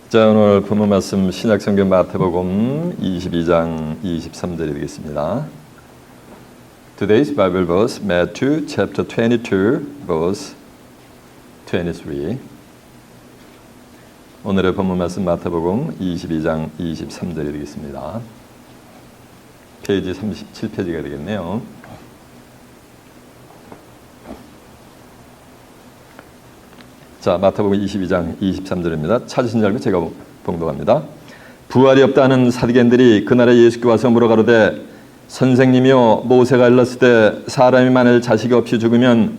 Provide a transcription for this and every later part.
자, 오늘 본문 말씀 신약성경 마태복음 22장 23절이 되겠습니다. Today's Bible verse, Matthew chapter 22, verse 23. 오늘의 본문 말씀 마태복음 22장 23절이 되겠습니다. 페이지 37페이지가 되겠네요. 자, 마태복음 22장 23절입니다. 찾으신 줄 알고 제가 봉독합니다. 부활이 없다는 사두개인들이 그날에 예수께 와서 물어가로되 선생님이여, 모세가 일렀을 때 사람이 만일 자식이 없이 죽으면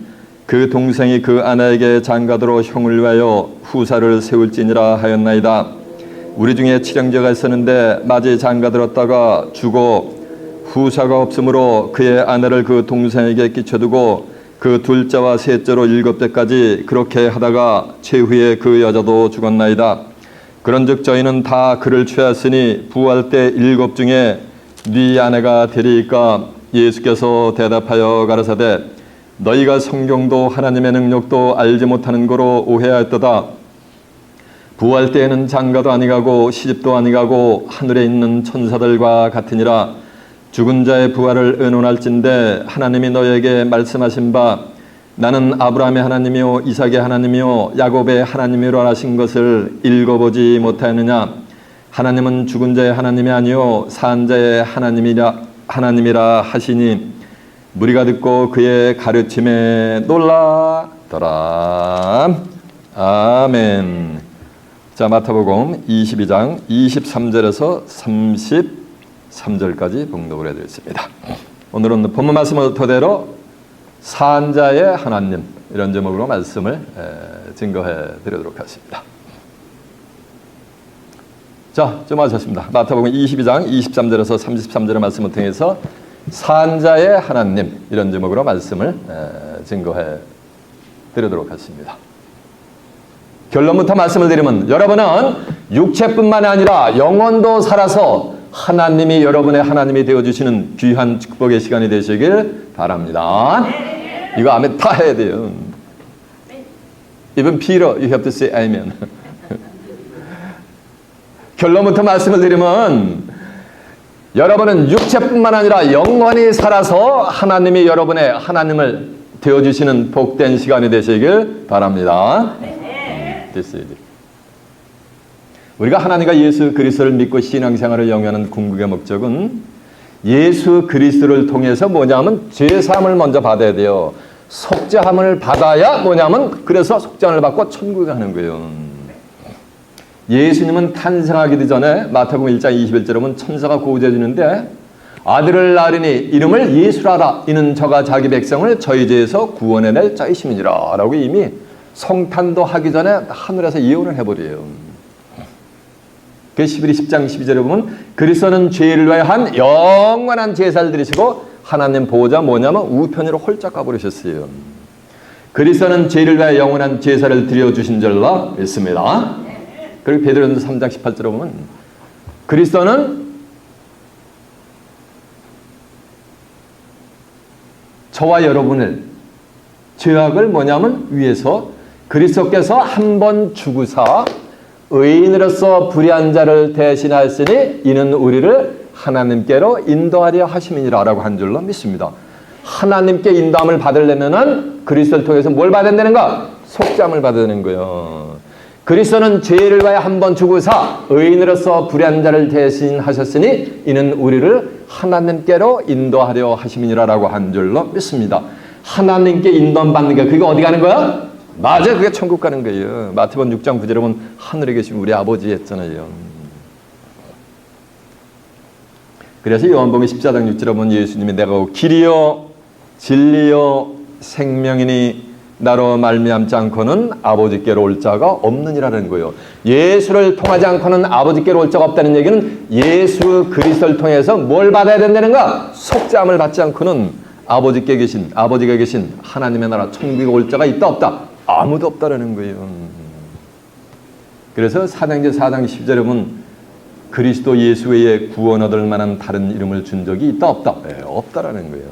그 동생이 그 아내에게 장가들어 형을 위하여 후사를 세울지니라 하였나이다. 우리 중에 칠형제가 있었는데 마지 장가들었다가 죽어 후사가 없으므로 그의 아내를 그 동생에게 끼쳐두고 그 둘째와 셋째로 7대까지 그렇게 하다가 최후에 그 여자도 죽었나이다. 그런즉 저희는 다 그를 취하였으니 부활 때 7 중에 네 아내가 되리이까? 예수께서 대답하여 가라사대 너희가 성경도 하나님의 능력도 알지 못하는 거로 오해하였도다. 부활 때에는 장가도 아니가고 시집도 아니가고 하늘에 있는 천사들과 같으니라. 죽은 자의 부활을 의논할진대 하나님이 너희에게 말씀하신 바 나는 아브라함의 하나님이요 이삭의 하나님이요 야곱의 하나님이라 하신 것을 읽어보지 못하였느냐. 하나님은 죽은 자의 하나님이 아니요 산 자의 하나님이라 하시니 무리가 듣고 그의 가르침에 놀라더라. 아멘. 자, 마태복음 22장 23절에서 33절까지 봉독을 해드렸습니다. 오늘은 본문 말씀을 토대로 산자의 하나님, 이런 제목으로 말씀을 증거해 드리도록 하겠습니다. 자, 좀 하셨습니다. 마태복음 22장 23절에서 33절의 말씀을 통해서 산자의 하나님, 이런 제목으로 말씀을 증거해 드리도록 하겠습니다. 결론부터 말씀을 드리면 여러분은 육체뿐만 아니라 영혼도 살아서 하나님이 여러분의 하나님이 되어주시는 귀한 축복의 시간이 되시길 바랍니다. 이거 아멘 다 해야 돼요. Even Peter, you have to say amen. 결론부터 말씀을 드리면 여러분은 육체뿐만 아니라 영원히 살아서 하나님이 여러분의 하나님을 되어주시는 복된 시간이 되시길 바랍니다. 우리가 하나님과 예수 그리스도를 믿고 신앙생활을 영위하는 궁극의 목적은 예수 그리스도를 통해서 뭐냐면 죄사함을 먼저 받아야 돼요. 속죄함을 받아야 뭐냐면 그래서 속죄함을 받고 천국에 가는 거예요. 예수님은 탄생하기도 전에 마태복음 1장 21절에 보면 천사가 고우해 주는데 아들을 낳으리니 이름을 예수라라. 이는 저가 자기 백성을 저희 죄에서 구원해낼 자이심이니라 라고 이미 성탄도 하기 전에 하늘에서 예언을 해버려요. 그 11리 10장 12절에 보면 그리스도는 죄를 위하여 한 영원한 제사를 드리시고 하나님 보호자 뭐냐면 우편으로 홀짝 가버리셨어요. 그리스도는 죄를 위하여 영원한 제사를 드려주신 줄로 믿습니다. 그리고 베드로전서 3장 18절에 보면 그리스도는 저와 여러분을 죄악을 뭐냐면 위해서 그리스도께서 한 번 죽으사 의인으로서 불의한 자를 대신하였으니 이는 우리를 하나님께로 인도하려 하심이니라 라고 한 줄로 믿습니다. 하나님께 인도함을 받으려면은 그리스도를 통해서 뭘 받아야 되는가? 속죄함을 받아야 되는 거예요. 그리스도는 죄를 위하여 한 번 죽으사 의인으로서 불의한 자를 대신하셨으니 이는 우리를 하나님께로 인도하려 하심이니라 라고 한 줄로 믿습니다. 하나님께 인도함 받는 게 그게 어디 가는 거야? 맞아요. 그게 천국 가는 거예요. 마태복음 6장 9절에 보면 하늘에 계신 우리 아버지 했잖아요. 그래서 요한복음 14장 6절에 보면 예수님이 내가 길이요 진리요 생명이니 나로 말미암지 않고는 아버지께로 올 자가 없느니라는 거예요. 예수를 통하지 않고는 아버지께로 올 자가 없다는 얘기는 예수 그리스도를 통해서 뭘 받아야 된다는가? 속죄함을 받지 않고는 아버지가 계신 하나님의 나라 천국에 올 자가 있다 없다? 아무도 없다라는 거예요. 그래서 사도행전 4장 10절에 보면 그리스도 예수 외에 구원 얻을 만한 다른 이름을 준 적이 있다 없다? 네, 없다라는 거예요.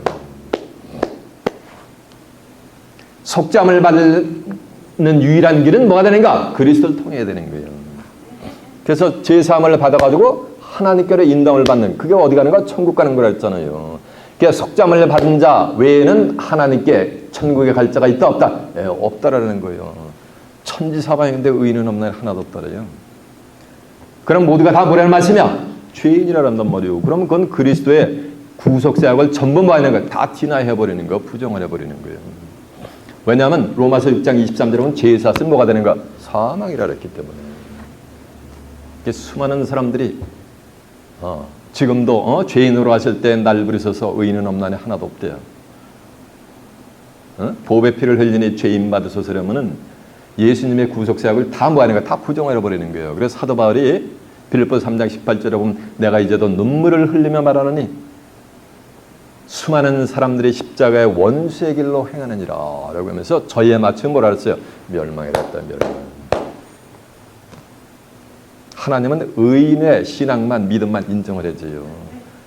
속죄함을 받는 유일한 길은 뭐가 되는가? 그리스도를 통해야 되는 거예요. 그래서 제사함을 받아가지고 하나님께로 인정을 받는, 그게 어디 가는 거야? 천국 가는 거라 했잖아요. 그러니까 속죄함을 받은 자 외에는 하나님께 천국에 갈 자가 있다 없다? 예, 없다라는 거예요. 천지사방인데 의인은 없나? 하나도 없다래요. 그럼 모두가 다 뭐라는 말씀이야? 죄인이라는 말이에요. 그러면 그건 그리스도의 구속사역을 전부 뭐 하는 거야? 다 디나이해버리는 거, 부정을 해버리는 거예요. 왜냐하면 로마서 6장 23절에 보면 죄의 삭은 뭐가 되는 거야? 사망이라 그랬기 때문에. 수많은 사람들이 지금도 죄인으로 하실 때 날 부르셔서 의인은 없나니 하나도 없대요. 보배 피를 흘리니 죄인 받으소서라면은 예수님의 구속사역을 다 뭐 하는 거야? 다 부정해버리는 거예요. 그래서 사도 바울이 빌립보서 3장 18절에 보면 내가 이제도 눈물을 흘리며 말하노니 수많은 사람들이 십자가의 원수의 길로 행하느니라 라고 하면서 저희에 맞춰 뭐라 그랬어요? 멸망이라 했다. 멸망. 하나님은 의인의 신앙만, 믿음만 인정을 해줘요.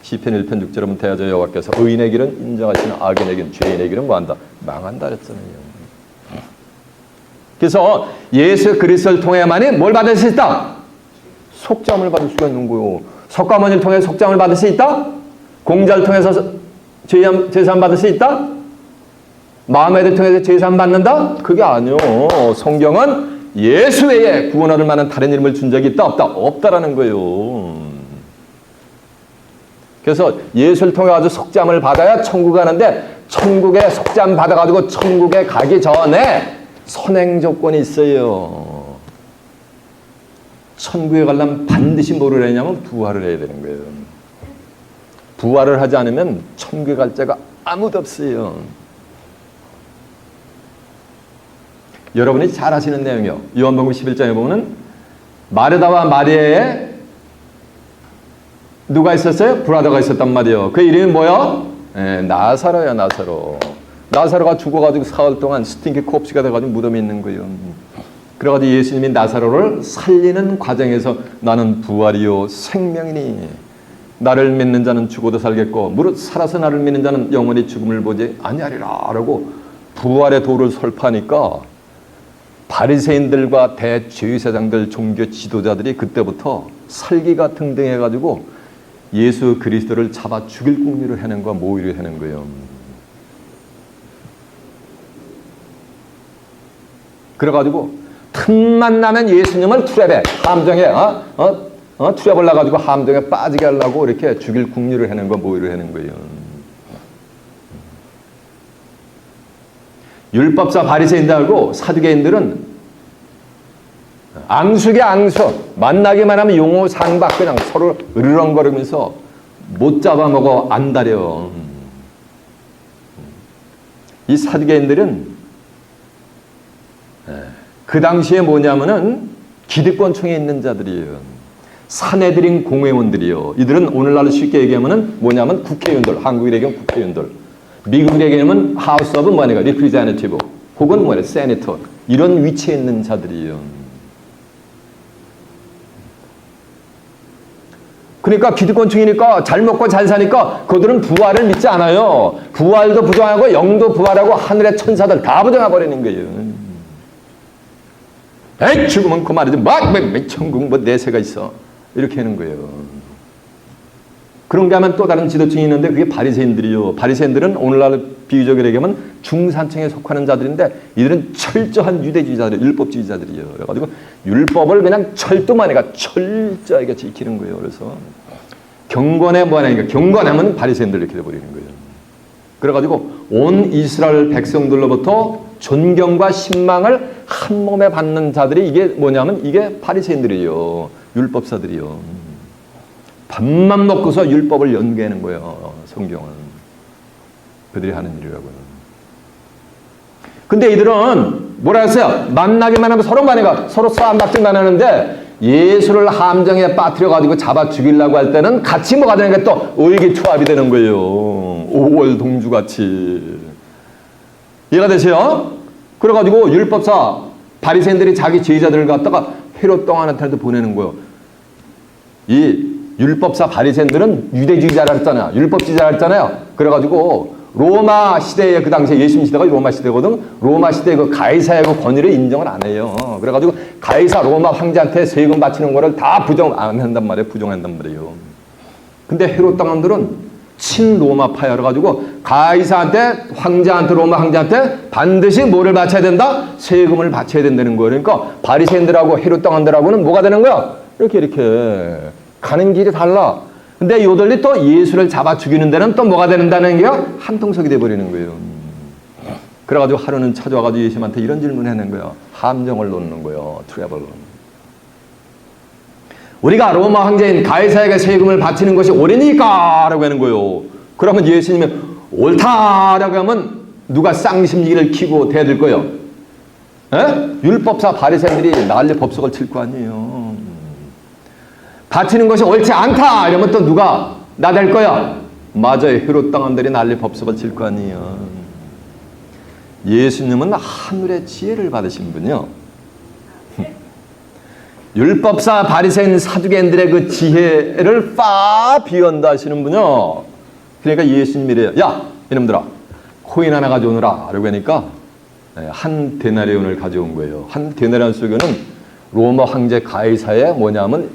시편 1편 6절에 보면 대하저 여호와께서 의인의 길은 인정하시는 악인의 길은, 죄인의 길은 뭐한다? 망한다 그랬잖아요. 그래서 예수 그리스도를 통해야만이 뭘 받을 수 있다? 속죄함을 받을 수가 있는 거예요. 석가모니를 통해 속죄함을 받을 수 있다? 공자를 통해서 제사함 받을 수 있다? 마음에를 통해서 제사함 받는다? 그게 아니요. 성경은 예수 외에 구원 얻을 만한 다른 이름을 준 적이 있다? 없다? 없다라는 거예요. 그래서 예수를 통해 가지고 속죄함을 받아야 천국 가는데, 천국에 속죄함 받아가지고 천국에 가기 전에 선행 조건이 있어요. 천국에 가려면 반드시 뭐를 해야냐면 부활을 해야 되는 거예요. 부활을 하지 않으면 천국에 갈 자가 아무도 없어요. 여러분이 잘 아시는 내용이요. 요한복음 11장에 보면은 마르다와 마리아에 누가 있었어요? 브라더가 있었단 말이에요. 그 이름이 뭐야? 나사로야, 나사로. 나사로가 죽어가지고 사흘 동안 스팅키 콥스가 돼가지고 무덤에 있는 거예요. 그래가지고 예수님이 나사로를 살리는 과정에서 나는 부활이요 생명이니 나를 믿는 자는 죽어도 살겠고 무릇 살아서 나를 믿는 자는 영원히 죽음을 보지 아니하리라 라고 부활의 도를 설파하니까 바리새인들과 대제사장들, 종교 지도자들이 그때부터 살기가 등등해가지고 예수 그리스도를 잡아 죽일 궁리를 하는 거야, 모의를 하는 거예요. 그래가지고 틈만 나면 예수님을 트랩에, 함정에 트랩을 놔가지고 함정에 빠지게 하려고 이렇게 죽일 궁리를 하는 거, 모의를 하는 거예요. 율법사 바리새인들하고 사두개인들은 앙숙의 앙숙, 만나기만 하면 용호 상박 그냥 서로 으르렁거리면서 못 잡아먹어 안다려. 이 사두개인들은 그 당시에 뭐냐면은 기득권층에 있는 자들이에요. 사내들인 공회원들이요. 이들은 오늘날로 쉽게 얘기하면은 뭐냐면 국회의원들, 한국에 얘기하면 국회의원들, 미국에 얘기하면 하우스 오브 뭐니까 리프리젠티브 혹은 뭐냐 세네터, 이런 위치에 있는 자들이에요. 그러니까 기득권층이니까 잘 먹고 잘 사니까 그들은 부활을 믿지 않아요. 부활도 부정하고 영도 부활하고 하늘의 천사들 다 부정해버리는 거예요. 에이 죽으면 그 말이지 막 천국 뭐 내세가 있어 이렇게 하는 거예요. 그런 게 하면 또 다른 지도층이 있는데 그게 바리새인들이요. 바리새인들은 오늘날 비유적으로 얘기하면 중산층에 속하는 자들인데 이들은 철저한 유대주의자들, 율법주의자들이에요. 그래가지고 율법을 그냥 철도만 해가 철저하게 지키는 거예요. 그래서 경건에 뭐 하냐니까 경건하면 바리새인들 이렇게 돼버리는 거예요. 그래가지고 온 이스라엘 백성들로부터 존경과 신망을 한 몸에 받는 자들이 이게 뭐냐면 이게 바리새인들이에요. 율법사들이요. 밥만 먹고서 율법을 연구하는 거예요. 성경은. 그들이 하는 일이라고요. 근데 이들은 뭐라 했어요? 만나기만 하면 서로 만나가 서로 싸움박질만 하는데 예수를 함정에 빠뜨려가지고 잡아 죽이려고 할 때는 같이 뭐가 되는 게 또 의기투합이 되는 거예요. 5월 동주같이. 이해가 되세요? 그래가지고 율법사 바리새인들이 자기 제자들을 갖다가 헤롯 왕한테도 보내는 거예요. 이 율법사 바리새인들은 유대주의자라 했잖아요. 율법주의자라 했잖아요. 그래가지고 로마 시대에 그 당시에 예수님 시대가 로마 시대거든. 로마 시대 그 가이사의 그 권위를 인정을 안 해요. 그래가지고 가이사 로마 황제한테 세금 바치는 거를 다 부정 안 한단 말이에요. 부정한단 말이에요. 근데 헤롯 당원들은 친로마파여라 가지고 가이사한테 황제한테 로마 황제한테 반드시 뭐를 바쳐야 된다? 세금을 바쳐야 된다는 거예요. 그러니까 바리새인들하고 헤롯 당원들하고는 뭐가 되는 거야? 이렇게 가는 길이 달라. 근데 요들이 또 예수를 잡아 죽이는 데는 또 뭐가 된다는 게요? 한통속이 돼버리는 거예요. 그래가지고 하루는 찾아와가지고 예수님한테 이런 질문을 하는 거예요. 함정을 놓는 거예요. 트래블. 우리가 로마 황제인 가이사에게 세금을 바치는 것이 옳으니까 라고 하는 거예요. 그러면 예수님이 옳다라고 하면 누가 쌍심지기를 키고 대들 거예요? 에? 율법사 바리새인들이 난리 법석을 칠 거 아니에요. 바치는 것이 옳지 않다 이러면 또 누가 나댈 거야? 맞아요. 헤롯 당원들이 난리 법석을 칠 거 아니에요. 예수님은 하늘의 지혜를 받으신 분이요. 율법사 바리새인 사두개인들의 그 지혜를 빠 비운다 하시는 분이요. 그러니까 예수님이래요. 야 이놈들아 코인 하나 가져오느라 라고 하니까 한 데나리온을 가져온 거예요. 한 데나리온 속에는 로마 황제 가이사의 뭐냐면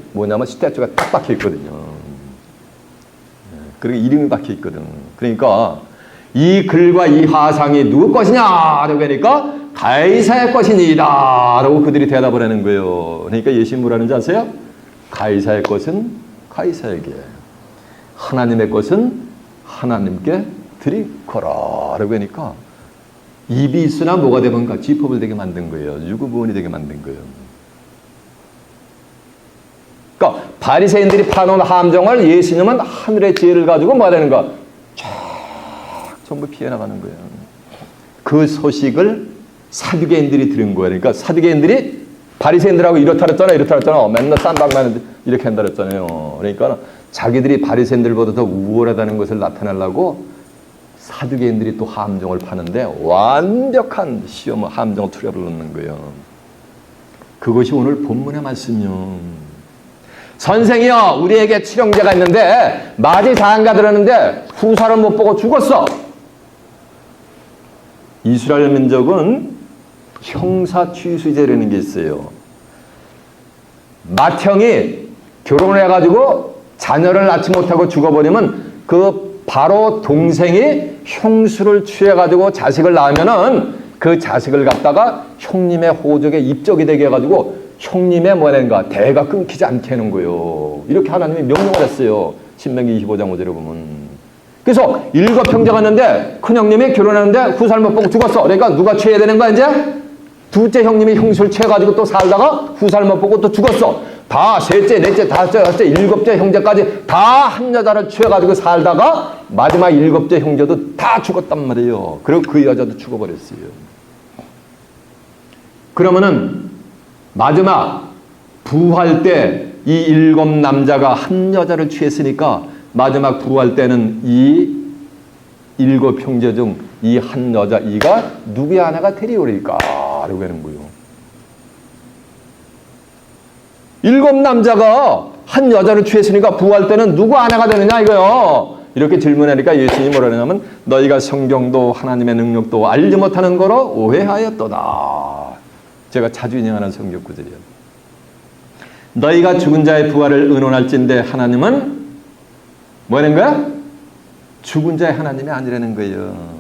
스태츄가 딱 박혀 있거든요. 그리고 이름이 박혀 있거든. 그러니까 이 글과 이 화상이 누구 것이냐 라고 하니까 가이사의 것이니이다 라고 그들이 대답을 하는 거예요. 그러니까 예수님 뭐라는지 아세요? 가이사의 것은 가이사에게, 하나님의 것은 하나님께 드리거라 라고 하니까 입이 있으나 뭐가 되는가? 쥐법을 되게 만든 거예요. 유구무원이 되게 만든 거예요. 그러니까 바리새인들이 파놓은 함정을 예수님은 하늘의 지혜를 가지고 뭐 하는가? 쫙 전부 피해 나가는 거예요. 그 소식을 사두개인들이 들은 거예요. 그러니까 사두개인들이 바리새인들하고 이렇다 그랬잖아. 맨날 쌈박만 이렇게 한다 그랬잖아요. 그러니까 자기들이 바리새인들보다 더 우월하다는 것을 나타내려고 사두개인들이 또 함정을 파는데 완벽한 시험 함정 투략을 넣는 거예요. 그것이 오늘 본문의 말씀이요. 선생이여 우리에게 칠형제가 있는데 마지 장가 들었는데 후사를 못 보고 죽었어. 이스라엘 민족은 형사 취수제라는 게 있어요. 맏형이 결혼을 해가지고 자녀를 낳지 못하고 죽어버리면 그 바로 동생이 형수를 취해가지고 자식을 낳으면은 그 자식을 갖다가 형님의 호적에 입적이 되게 해가지고 형님의 뭐라는가 대가 끊기지 않게 하는 거예요. 이렇게 하나님이 명령을 했어요. 신명기 25장 5절에 보면. 그래서 7형제가 있는데 큰형님이 결혼했는데 후사를 못 보고 죽었어. 그러니까 누가 취해야 되는 거야 이제? 둘째 형님이 형수를 취해가지고 또 살다가 후사를 못 보고 또 죽었어. 다 셋째, 넷째, 다섯째, 여섯째, 일곱째 형제까지 다 한 여자를 취해가지고 살다가 마지막 7째 형제도 다 죽었단 말이에요. 그리고 그 여자도 죽어버렸어요. 그러면은 마지막 부활 때 이 7 남자가 한 여자를 취했으니까 마지막 부활 때는 이 7 형제 중 이 한 여자 이가 누구의 아내가 되리오리까? 라고 하는 거예요. 7 남자가 한 여자를 취했으니까 부활 때는 누구 아내가 되느냐 이거요. 이렇게 질문하니까 예수님이 뭐라 하냐면 너희가 성경도 하나님의 능력도 알지 못하는 거로 오해하였도다. 제가 자주 인용하는 성경 구절이에요. 너희가 죽은 자의 부활을 의논할진대 하나님은 뭐라는 거야? 죽은 자의 하나님이 아니라는 거예요.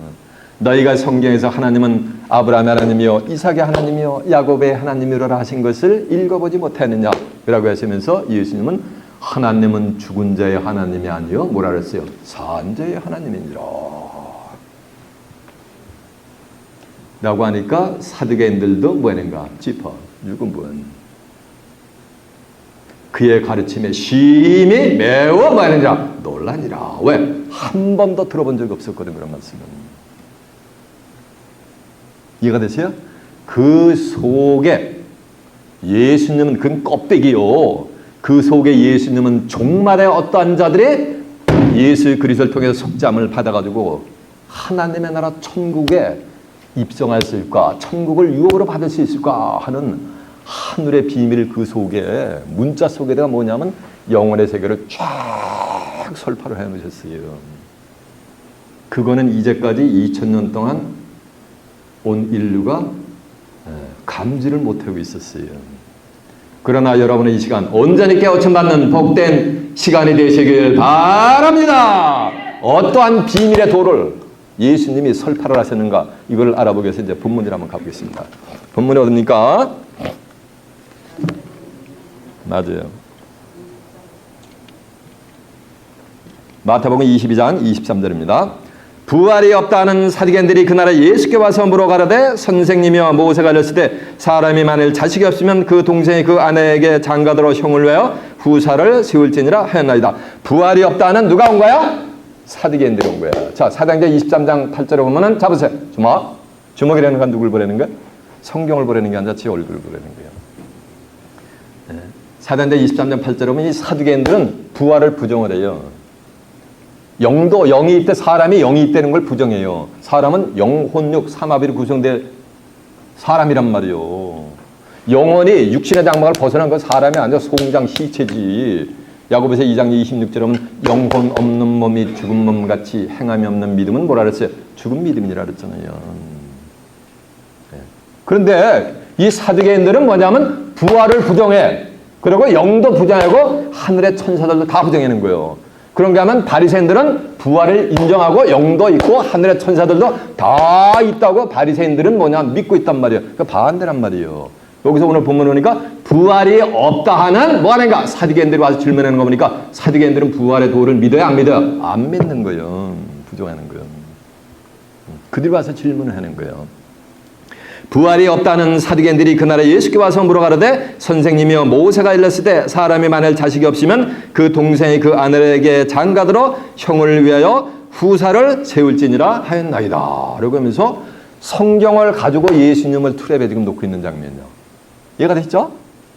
너희가 성경에서 하나님은 아브라함의 하나님이요 이삭의 하나님이요 야곱의 하나님이로라 하신 것을 읽어보지 못했느냐 라고 하시면서 예수님은 하나님은 죽은 자의 하나님이 아니요 뭐라 그랬어요? 산 자의 하나님이니라 라고 하니까 사두개인들도 뭐하는가? 짚어 죽은 분 그의 가르침에 심히 매우 뭐하느니라? 놀라니라. 왜? 한 번도 들어본 적이 없었거든 그런 말씀은. 이해가 되세요? 그 속에 예수님은 그 껍데기요. 그 속에 예수님은 종말의 어떠한 자들이 예수 그리스도를 통해서 속잠을 받아가지고 하나님의 나라 천국에 입성할 수 있을까? 천국을 유업으로 받을 수 있을까? 하는 하늘의 비밀 그 속에 문자 속에다가 뭐냐면 영혼의 세계를 쫙 설파를 해놓으셨어요. 그거는 이제까지 2000년 동안 온 인류가 감지를 못하고 있었어요. 그러나 여러분의 이 시간 온전히 깨우침 받는 복된 시간이 되시길 바랍니다. 어떠한 비밀의 도를 예수님이 설파를 하셨는가, 이걸 알아보기 위해서 이제 본문을 한번 가보겠습니다. 본문이 어딥니까? 맞아요. 마태복음 22장 23절입니다. 부활이 없다는 사두개인들이 그날에 예수께 와서 물어가라되 선생님이여 모세가 이르시되 사람이 만일 자식이 없으면 그 동생이 그 아내에게 장가들어 형을 외어 후사를 세울지니라 하였나이다. 부활이 없다는 누가 온 거야? 사두개인들이 온 거야. 자, 사도행전 23장 8절에 보면은 잡으세요. 주먹이라는 건 누굴 보라는 거야? 성경을 보라는 게 아니라 제 얼굴을 보라는 거예요. 사도행전 23장 8절에 보면 이 사두개인들은 부활을 부정을 해요. 영도 영이 있대, 사람이 영이 있다는 걸 부정해요. 사람은 영혼육 삼합으로 구성된 사람이란 말이요. 영혼이 육신의 장막을 벗어난 건 사람이 아니라 송장 시체지. 야고보서 2장 26절에 보면 영혼 없는 몸이 죽은 몸같이 행함이 없는 믿음은 뭐라 그랬어요? 죽은 믿음이라 그랬잖아요. 그런데 이 사두개인들은 뭐냐면 부활을 부정해. 그리고 영도 부정하고 하늘의 천사들도 다 부정하는 거예요. 그런가 하면 바리새인들은 부활을 인정하고 영도 있고 하늘의 천사들도 다 있다고 바리새인들은 뭐냐 믿고 있단 말이에요. 그 반대란 말이에요. 여기서 오늘 본문 보니까 부활이 없다 하는 뭐 하는가? 사두개인들이 와서 질문하는 거 보니까 사두개인들은 부활의 도를 믿어요? 안 믿어요? 안 믿는 거예요. 부정하는 거예요. 그들이 와서 질문을 하는 거예요. 부활이 없다는 사두개인들이 그날에 예수께 와서 물어가라되 선생님이여 모세가 일렀으되 사람이 만일 자식이 없으면 그 동생이 그 아내에게 장가들어 형을 위하여 후사를 세울지니라 하였나이다. 라고 하면서 성경을 가지고 예수님을 트랩에 지금 놓고 있는 장면이요. 이해가 되시죠?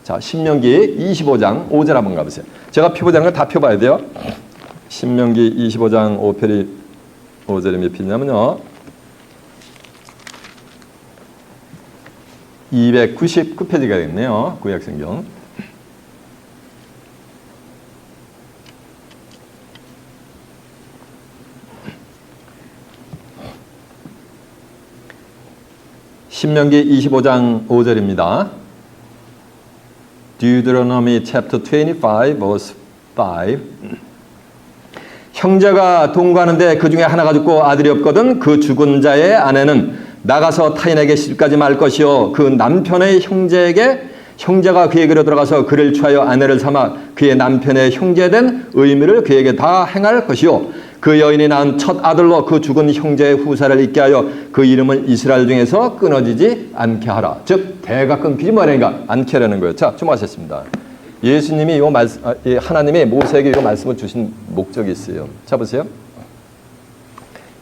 자, 신명기 25장 5절 한번 가보세요. 제가 펴보자는 걸 다 펴봐야 돼요. 신명기 25장 5절이 몇 편이냐면요. 299페이지가 되겠네요. 구약성경. 신명기 25장 5절입니다. Deuteronomy chapter 25 verse 5. 형제가 동거하는데 그 중에 하나가 죽고 아들이 없거든 그 죽은 자의 아내는 나가서 타인에게 시집가지 말 것이요 그 남편의 형제가 그에게로 들어가서 그를 취하여 아내를 삼아 그의 남편의 형제된 의무를 그에게 다 행할 것이요 그 여인이 낳은 첫 아들로 그 죽은 형제의 후사를 있게 하여 그 이름을 이스라엘 중에서 끊어지지 않게 하라. 즉 대가 끊기지 말라니까 않게 하라는 거예요. 자, 주목하셨습니다. 예수님이 하나님이 모세에게 이 말씀을 주신 목적이 있어요. 자, 보세요.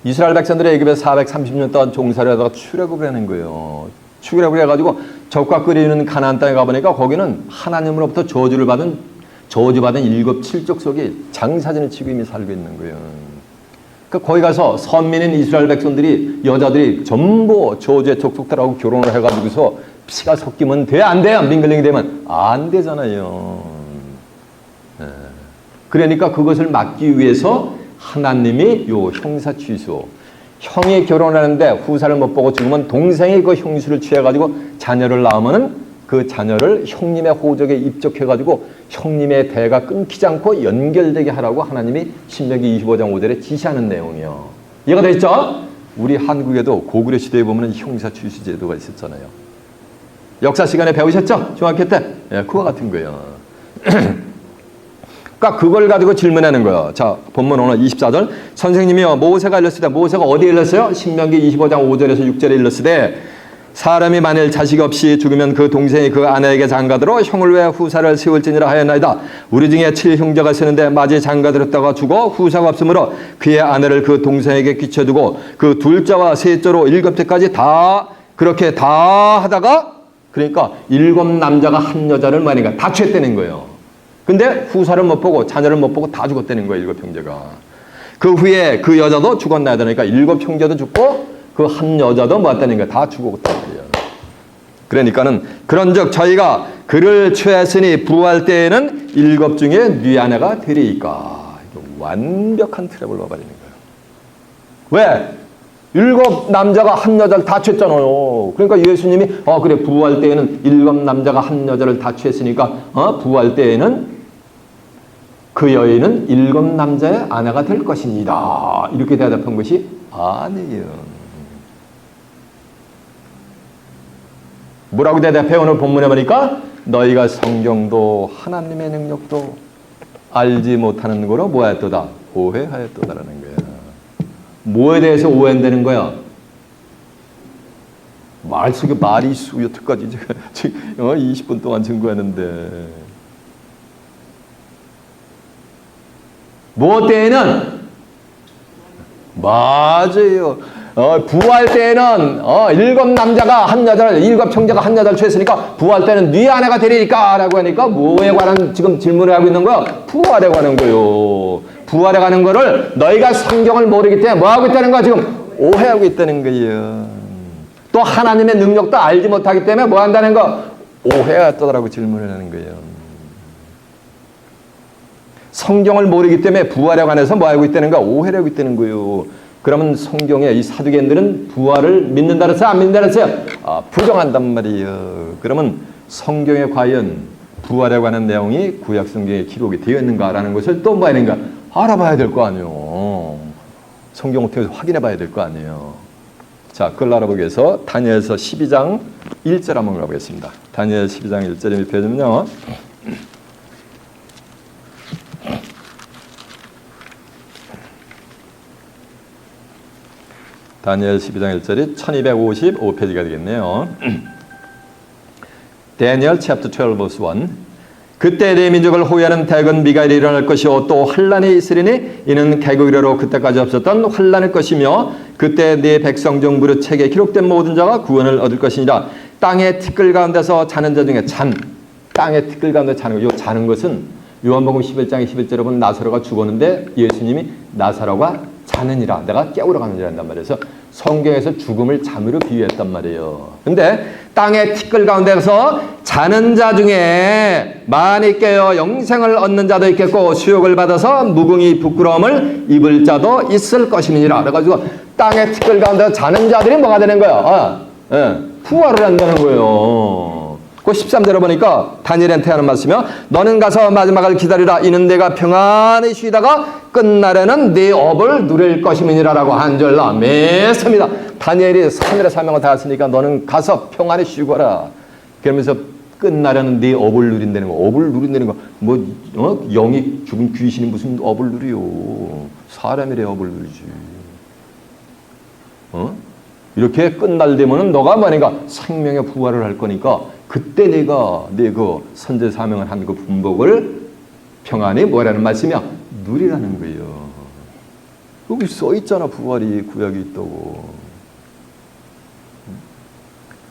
이스라엘 백성들이 애굽에서 430년 동안 종살이 하다가 출애굽을 하는 거예요. 출애굽을 해가지고 적과 끓이는 가나안 땅에 가보니까 거기는 하나님으로부터 저주받은 7족 속이 장사진을 치고 이미 살고 있는 거예요. 그러니까 거기 가서 선민인 이스라엘 백성들이 여자들이 전부 저주의 족속들하고 결혼을 해가지고서 피가 섞이면 돼? 안 돼요? 민글링이 되면 안 되잖아요. 그러니까 그것을 막기 위해서 하나님이 요 형사 취소, 형이 결혼하는데 후사를 못 보고 죽으면 동생이 그 형수를 취해가지고 자녀를 낳으면은 그 자녀를 형님의 호적에 입적해가지고 형님의 대가 끊기지 않고 연결되게 하라고 하나님이 신명기 25장 5절에 지시하는 내용이요. 이해가 되겠죠? 우리 한국에도 고구려 시대에 보면 형사 취소 제도가 있었잖아요. 역사 시간에 배우셨죠? 중학교 때? 예, 그와 같은 거예요. 그러니까 그걸 가지고 질문하는 거예요. 자, 본문 오늘 24절. 선생님이요 모세가 일렀으되 모세가 어디에 일렀어요? 신명기 25장 5절에서 6절에 일렀으되 사람이 만일 자식 없이 죽으면 그 동생이 그 아내에게 장가들어 형을 위하여 후사를 세울지니라 하였나이다. 우리 중에 7형제가 있었는데 마지 장가들었다가 죽어 후사가 없으므로 그의 아내를 그 동생에게 끼쳐두고 그 둘째와 셋째로 7대까지 다 그렇게 다 하다가 그러니까 7 남자가 한 여자를 말하니까 다 취했다는 거예요. 근데 후사를 못 보고 자녀를 못 보고 다 죽었다는 거예요. 7형제가. 그 후에 그 여자도 죽었나야 되니까 7형제도 죽고 그 한 여자도 뭐 했다는 거예요. 다 죽었다는 거예요. 그러니까는 그런즉 저희가 그를 취했으니 부활 때에는 7 중에 네 아내가 되리이까. 완벽한 트랩을 와버리는 거예요. 왜? 7 남자가 1 여자를 다 취했잖아요. 그러니까 예수님이 그래 부활 때에는 7 남자가 1 여자를 다 취했으니까 부활 때에는 그 여인은 7 남자의 아내가 될 것입니다. 이렇게 대답한 것이 아니에요. 뭐라고 대답해? 오늘 본문에 보니까 너희가 성경도 하나님의 능력도 알지 못하는 거로 뭐하였도다? 오해하였도다라는 거야. 뭐에 대해서 오해한다는 거야? 말 속에 말이 있어. 여태까지 지금 20분 동안 증거하는데 무엇 때에는? 맞아요. 부활 때에는 7 남자가 1 여자를 7 형제가 1 여자를 취했으니까 부활 때는 네 아내가 되리니까 라고 하니까 뭐에 관한 지금 질문을 하고 있는 거야? 부활에 관한 거요. 부활에 관한 거를 너희가 성경을 모르기 때문에 뭐 하고 있다는 거야? 지금 오해하고 있다는 거예요. 또 하나님의 능력도 알지 못하기 때문에 뭐 한다는 거? 오해하였다라고 질문을 하는 거예요. 성경을 모르기 때문에 부활에 관해서 뭐 하고 있다는 거? 오해를 하고 있다는 거예요. 그러면 성경에 이 사두개인들은 부활을 믿는다 그랬어요? 안 믿는다 그랬어요? 부정한단 말이에요. 그러면 성경에 과연 부활에 관한 내용이 구약 성경에 기록이 되어 있는가라는 것을 또 뭐 하는가? 알아봐야 될 거 아니에요. 성경을 통해서 확인해 봐야 될 거 아니에요. 자, 그걸 알아보기 위해서 다니엘서 12장 1절 한번 가보겠습니다. 다니엘 12장 1절에 몇 페이지면요. 다니엘 12장 1절이 1255페이지가 되겠네요. Daniel chapter 12 verse 1. 그때 내 민족을 호위하는 대건 미가엘이 일어날 것이요 또 환란이 있으리니 이는 개국 이래로 그때까지 없었던 환란일 것이며 그때 네 백성 중 무릇 책에 기록된 모든 자가 구원을 얻을 것이니라. 땅의 티끌 가운데서 자는 자 중에 땅의 티끌 가운데 자는 것. 요 자는 것은 요한복음 11장 11절에 보면 나사로가 죽었는데 예수님이 나사로가 자느니라. 내가 깨우러 가느니라 한단 말이에요. 그래서 성경에서 죽음을 잠으로 비유했단 말이에요. 근데 땅의 티끌 가운데서 자는 자 중에 많이 깨어 영생을 얻는 자도 있겠고 수욕을 받아서 무궁히 부끄러움을 입을 자도 있을 것임이니라. 그래가지고 땅의 티끌 가운데서 자는 자들이 뭐가 되는 거야? 부활을 한다는 거예요. 그 13절에 보니까 다니엘한테 하는 말씀이요. 너는 가서 마지막을 기다리라. 이는 내가 평안히 쉬다가 끝날에는 네 업을 누릴 것임이니라라고 한 절 맺습니다. 다니엘이 하늘의 사명을 다 했으니까 너는 가서 평안히 쉬거라. 그러면서 끝날에는 네 업을 누린다는 거. 업을 누린다는 거. 영이 죽은 귀신이 무슨 업을 누리요. 사람이래 업을 누리지. 이렇게 끝날 되면은 너가 뭐니까 생명의 부활을 할 거니까 그때 내가 네 그 선제 사명을 한 그 분복을 평안히 뭐라는 말씀이야? 누리라는 거예요. 여기 써 있잖아. 부활이 구약이 있다고.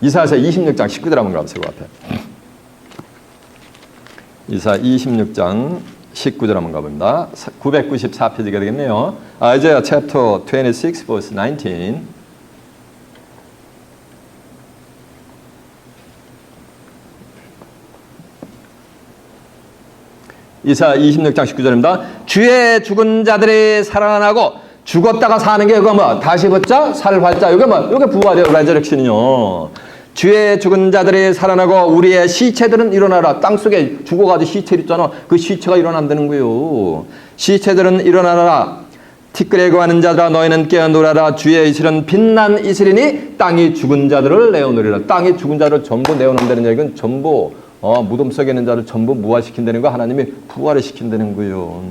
이사야서 26장 19절 한번 가보세요. 그 앞에. 이사 26장 19절 한번 가봅니다. 994페이지가 되겠네요. Isaiah chapter 26 verse 19. 이사 26장 19절입니다. 주의 죽은 자들이 살아나고 죽었다가 사는 게 그거 뭐 다시 붙자 살활자 이게 뭐 이게 부활이에요. 레저렉션이요. 주의 죽은 자들이 살아나고 우리의 시체들은 일어나라. 땅속에 죽어가지고 시체 있잖아. 그 시체가 일어난다는 거예요. 시체들은 일어나라. 티끌에 거하는 자들아 너희는 깨어 놀아라. 주의 이슬은 빛난 이슬이니 땅이 죽은 자들을 내어놓으리라. 땅이 죽은 자를 전부 내어놓는다는 얘기는 전부 무덤 속에 있는 자를 전부 무화시킨다는 거 하나님이 부활을 시킨다는 거예요.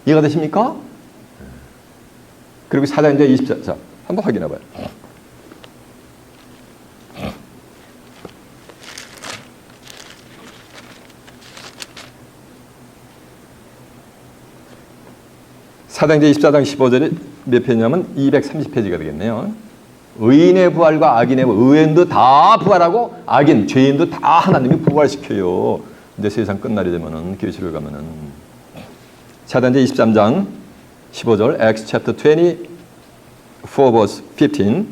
이해가 되십니까? 그리고 사도행전 20장 자 한번 확인해 봐요. 사도행전 24장 15절이 몇 페이지냐면 230페이지가 되겠네요. 의인의 부활과 악인의 부활, 의인도 다 부활하고 악인, 죄인도 다 하나님이 부활시켜요. 이제 세상 끝날이 되면은 교회를 가면은 사도행전 23장 15절, Acts chapter 24 verse 15.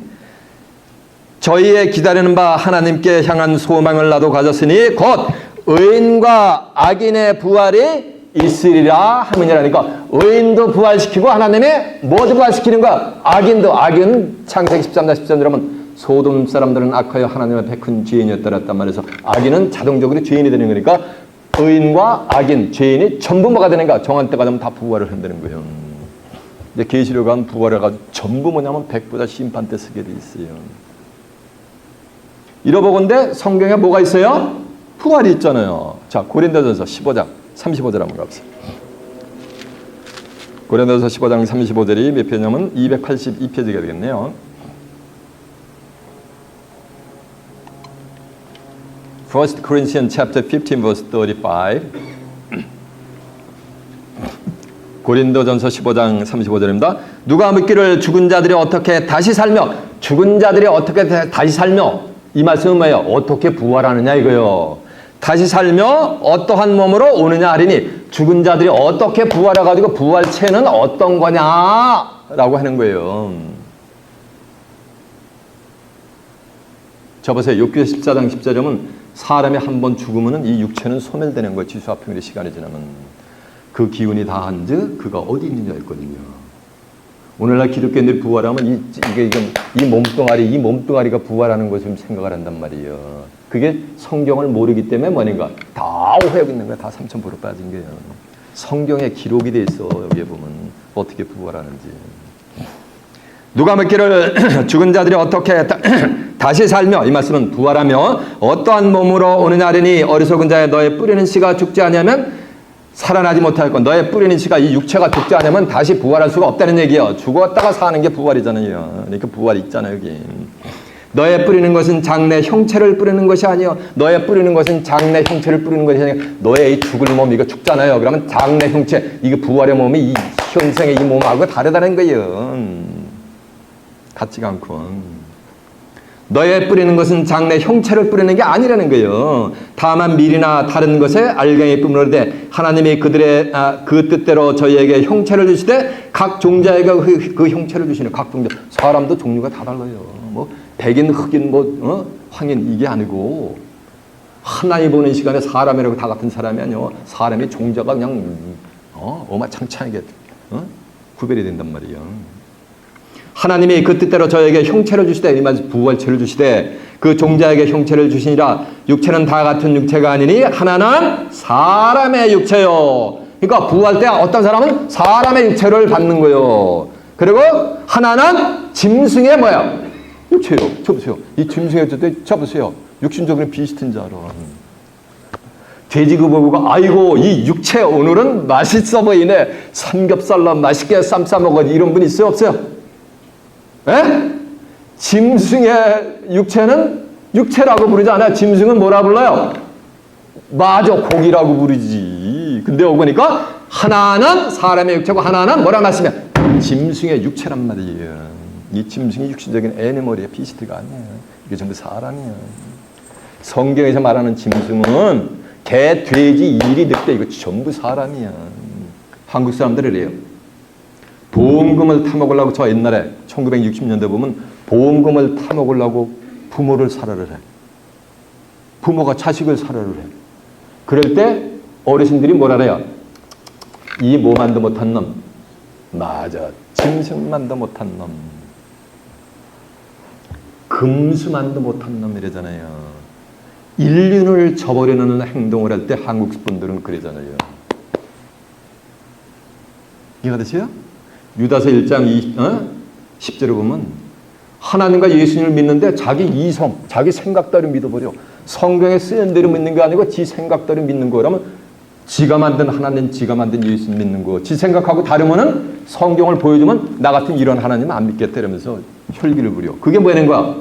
저희의 기다리는 바 하나님께 향한 소망을 나도 가졌으니 곧 의인과 악인의 부활이 있으리라 함이니라니까 의인도 부활시키고 하나님이 모두 부활시키는 거야. 악인 창세기 13장 13절 하면 소돔 사람들은 악하여 하나님 앞에 큰 죄인이었다라 했단 말이에서 악인은 자동적으로 죄인이 되는 거니까 의인과 악인, 죄인이 전부 뭐가 되는 거야. 정한 때가 되면 다 부활을 한다는 거예요. 이제 계시록 가면 부활을 가지고 전부 뭐냐면 백보자 심판 때 쓰게 돼 있어요. 이러보건대 성경에 뭐가 있어요? 부활이 있잖아요. 자, 고린도전서 15장 35절 한번 갑시다. 고린도전서 15장 35절이 몇 페이지냐면 282페이지가 되겠네요. First Corinthians chapter 15 verse 35. 고린도전서 15장 35절입니다. 누가 묻기를 죽은 자들이 어떻게 다시 살며 이 말씀은 뭐예요? 어떻게 부활하느냐 이거요. 다시 살며 어떠한 몸으로 오느냐 하리니 죽은 자들이 어떻게 부활해가지고 부활체는 어떤 거냐라고 하는 거예요. 저 보세요. 욥기 14장 10절에 보면 사람이 한 번 죽으면 이 육체는 소멸되는 거예요. 지수화평일의 시간이 지나면. 그 기운이 다한즉 그가 어디 있느냐였거든요. 오늘날 기독교인들이 부활하면 이 몸뚱아리가 부활하는 것을 생각을 한단 말이에요. 그게 성경을 모르기 때문에 뭐인가 다 오해하고 있는 거야. 다 삼천포로 빠진 거예요. 성경에 기록이 돼 있어. 여기에 보면 어떻게 부활하는지. 누가 묻기를 죽은 자들이 어떻게 다시 살며 이 말씀은 부활하며 어떠한 몸으로 오느냐 하리니 어리석은 자여 너의 뿌리는 씨가 죽지 않으면 살아나지 못할 것. 너의 뿌리는 씨가 이 육체가 죽지 않으면 다시 부활할 수가 없다는 얘기예요. 죽었다가 사는 게 부활이잖아요. 그러니까 부활이 있잖아요. 여기. 너의 뿌리는 것은 장래 형체를 뿌리는 것이 아니요. 너의 뿌리는 것은 장래 형체를 뿌리는 것이 아니요. 너의 이 죽을 몸 이거 죽잖아요. 그러면 장래 형체 이게 부활의 몸이 이 현생의 이 몸하고 다르다는 거예요. 같지가 않고. 너의 뿌리는 것은 장래 형체를 뿌리는 게 아니라는 거예요. 다만 밀이나 다른 것에 알갱이 뿌리는데 하나님이 그들의 그 뜻대로 저희에게 형체를 주시되 각 종자에게 그 형체를 주시는 각 종자. 사람도 종류가 다 달라요. 뭐 백인, 흑인, 황인 이게 아니고 하나님 보는 시간에 사람이라고 다 같은 사람이 아니요. 사람이 종자가 그냥 어마창창하게 구별이 된단 말이에요. 하나님이 그 뜻대로 저에게 형체를 주시되 이 말씀 부활체를 주시되 그 종자에게 형체를 주시니라. 육체는 다 같은 육체가 아니니 하나는 사람의 육체요. 그러니까 부활 때 어떤 사람은 사람의 육체를 받는 거예요. 그리고 하나는 짐승의 뭐야? 육체요. 저 보세요. 이 짐승의 육체 저 보세요. 육신적으로 비슷한 자로. 돼지고기가 아이고 이 육체 오늘은 맛있어 보이네. 삼겹살로 맛있게 쌈 싸먹어. 이런 분 있어요? 없어요? 에? 짐승의 육체는 육체라고 부르지 않아요. 짐승은 뭐라 불러요? 맞아, 고기라고 부르지. 근데 여기 보니까 하나는 사람의 육체고 하나는 뭐라 말씀이야? 짐승의 육체란 말이에요. 이 짐승이 육신적인 애니멀이에요. 비스트가 아니에요. 이게 전부 사람이에요. 성경에서 말하는 짐승은 개, 돼지, 이리, 늑대 이거 전부 사람이야. 한국 사람들이 이래요. 보험금을 타먹으려고 저 옛날에 1960년대 보면 보험금을 타먹으려고 부모를 살해를 해. 부모가 자식을 살해를 해. 그럴 때 어르신들이 뭐라 그래요? 이 뭐만도 못한 놈. 맞아. 짐승만도 못한 놈. 금수만도 못한 놈 이러잖아요. 인륜을 저버리는 행동을 할 때 한국 분들은 그러잖아요. 이해가 되세요? 유다서 1장 10절에 보면 하나님과 예수님을 믿는데 자기 이성, 자기 생각대로 믿어버려. 성경에 쓰인 대로 믿는 게 아니고 지 생각대로 믿는 거라면 지가 만든 하나님, 지가 만든 예수님 믿는 거. 지 생각하고 다르면은 성경을 보여주면 나 같은 이런 하나님 안 믿겠다 이러면서 혈기를 부려. 그게 뭐라는 거야?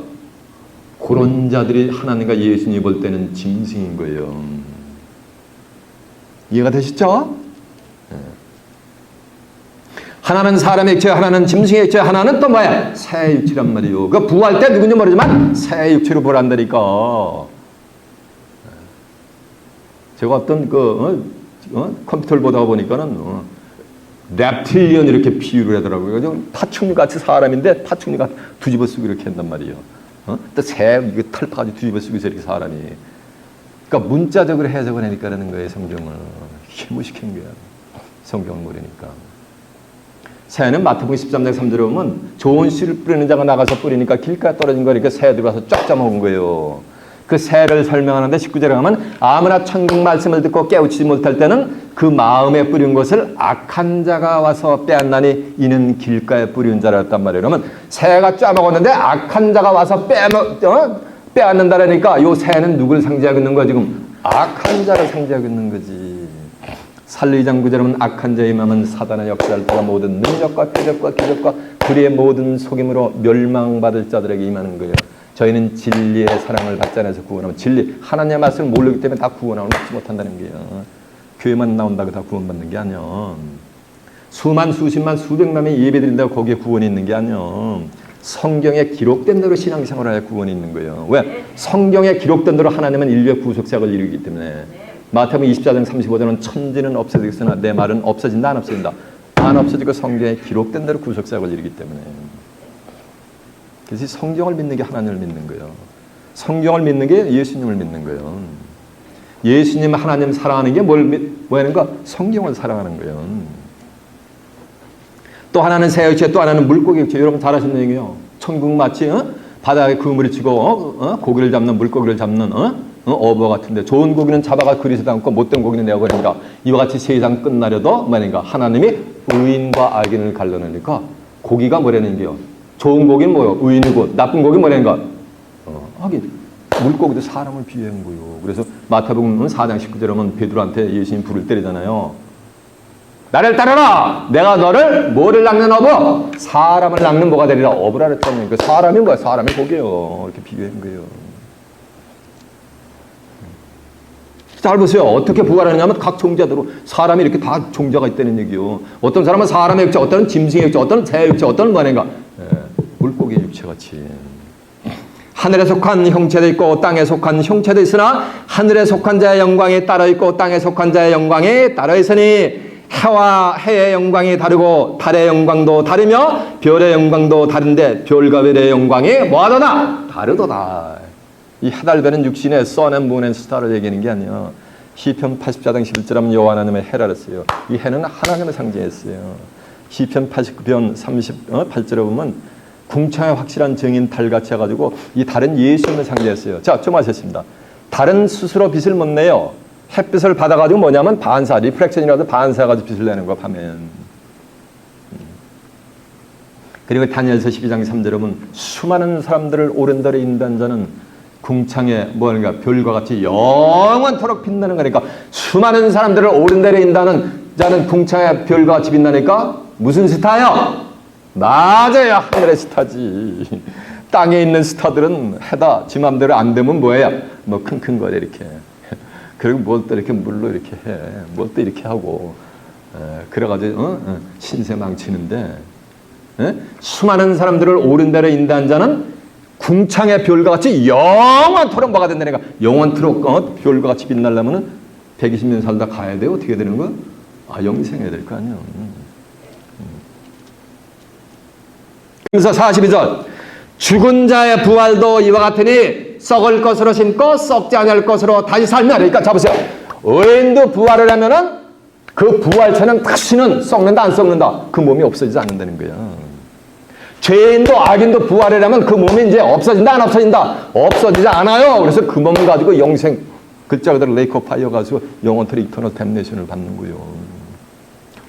그런 자들이 하나님과 예수님 볼 때는 짐승인 거예요. 이해가 되시죠? 하나는 사람의 육체, 하나는 짐승의 육체, 하나는 또 뭐야? 새 육체란 말이에요. 그 부활 때 누군지 모르지만 새 육체로 부활한다니까. 제가 어떤 컴퓨터를 보다 보니까는 랩틸리언 이렇게 비유를 하더라고요. 파충류같이 사람인데 파충류가 뒤집어 쓰고 이렇게 한단 말이에요. 또 새 털 파가지고 뒤집어 쓰고 이렇게 사람이. 그러니까 문자적으로 해석을 하니까라는 거예요. 성경을. 이게 무식한 거야. 성경을 모르니까. 새는 마태복음 13장 3절에 보면 좋은 씨를 뿌리는 자가 나가서 뿌리니까 길가에 떨어진 거니까 새들이 와서 쫙 잡아먹은 거예요. 그 새를 설명하는데 19절에 가면 아무나 천국 말씀을 듣고 깨우치지 못할 때는 그 마음에 뿌린 것을 악한 자가 와서 빼앗나니 이는 길가에 뿌린 자라였단 말이에요. 그러면 새가 짜먹었는데 악한 자가 와서 빼앗는다라니까 이 새는 누굴 상징하고 있는 거야 지금? 악한 자를 상징하고 있는 거지. 살리 2장 9절은 악한 자의 마음은 사단의 역사를 따라 모든 능력과 표적과 기적과 불의의 모든 속임으로 멸망받을 자들에게 임하는 거예요. 저희는 진리의 사랑을 받지 않아서 구원하면 진리 하나님의 말씀을 모르기 때문에 다 구원함을 받지 못한다는 거예요. 교회만 나온다고 다 구원받는 게 아니야. 수만 수십만 수백만이 예배드린다고 거기에 구원이 있는 게 아니야. 성경에 기록된 대로 신앙생활을 해야 구원이 있는 거예요. 왜? 성경에 기록된 대로 하나님은 인류의 구속작을 이루기 때문에. 마태복음 24장 35절은 천지는 없어지겠으나 내 말은 없어진다 안 없어진다. 안 없어지고 성경에 기록된 대로 구속작을 이루기 때문에. 그래서 성경을 믿는 게 하나님을 믿는 거예요. 성경을 믿는 게 예수님을 믿는 거예요. 예수님 하나님 사랑하는 게 뭐하는가? 성경을 사랑하는 거예요. 또 하나는 새 육체, 또 하나는 물고기 육체. 여러분 잘 아시는 얘기예요. 천국 마치 바다에 그물을 치고 고기를 잡는 물고기를 잡는 어부 같은데 좋은 고기는 잡아가 그리스 담고 못된 고기는 내어버린다. 이와 같이 세상 끝나려도 뭐냐니까 하나님이 의인과 악인을 갈라내니까 고기가 뭐라는 게요. 좋은 고기는 뭐요? 의인이고 나쁜 고기는 뭐라는가? 하긴 물고기도 사람을 비유한 거예요. 그래서 마태복음 4장 19절에 보면 베드로한테 예수님 불을 때리잖아요. 나를 따르라. 내가 너를 뭐를 낚는 어부? 사람을 낚는 뭐가 되리라. 어부라 그랬잖아요. 그 사람이 뭐야? 사람이 고기예요. 이렇게 비유한 거예요. 잘 보세요. 어떻게 부활하느냐면 각 종자대로 사람이 이렇게 다 종자가 있다는 얘기요. 어떤 사람은 사람의 육체, 어떤 짐승의 육체, 어떤 새 육체, 어떤 뭐인가 물고기 육체같이. 하늘에 속한 형체도 있고 땅에 속한 형체도 있으나 하늘에 속한 자의 영광이 따로 있고 땅에 속한 자의 영광이 따로 있으니 해와 해의 영광이 다르고 달의 영광도 다르며 별의 영광도 다른데 별과 별의 영광이 뭐하더나? 다르도다. 이 해달별은 육신의 sun and moon and star를 얘기하는 게 아니야. 시편 84장 11절 하면 여호와 하나님의 해라 그랬어요. 이 해는 하나님을 상징했어요. 시편 89편 38절에 보면 궁창의 확실한 증인 달같이 해가지고 이 달은 예수님을 상징했어요. 자, 좀 하셨습니다. 달은 스스로 빛을 못 내요. 햇빛을 받아가지고 뭐냐면 반사, 리프렉션이라도 반사해가지고 빛을 내는 거야, 밤엔. 그리고 다니엘서 12장 3절에 보면 수많은 사람들을 오랜달에 인도한 자는 궁창에 뭐하는가 별과 같이 영원토록 빛나는 거니까 수많은 사람들을 오랜달에 인도하는 자는 궁창에 별과 같이 빛나니까 무슨 스타요? 맞아요. 하늘의 스타지. 땅에 있는 스타들은 해다 지 맘대로 안 되면 뭐예요? 뭐 킁킁거려 이렇게. 그리고 뭘 또 이렇게 물로 이렇게 해. 뭘 또 이렇게 하고. 그래가지고 신세 망치는데 수많은 사람들을 옳은 데로 인도한 자는 궁창의 별과 같이 영원토록 뭐가 된다니까. 영원토록 별과 같이 빛나려면 120년 살다 가야 돼요. 어떻게 되는 거야? 영생해야 될 거 아니야. 그래서 42절 죽은 자의 부활도 이와 같으니 썩을 것으로 심고 썩지 않을 것으로 다시 살며. 그러니까 잡으세요. 의인도 부활을 하면은 그 부활체는 다시는 썩는다 안 썩는다. 그 몸이 없어지지 않는다는 거야. 죄인도 악인도 부활을 하면 그 몸이 이제 없어진다 안 없어진다. 없어지지 않아요. 그래서 그 몸을 가지고 영생 글자 그대로 레이크 오브 파이어 가지고 영원토록 이터널 댐네이션을 받는 거예요.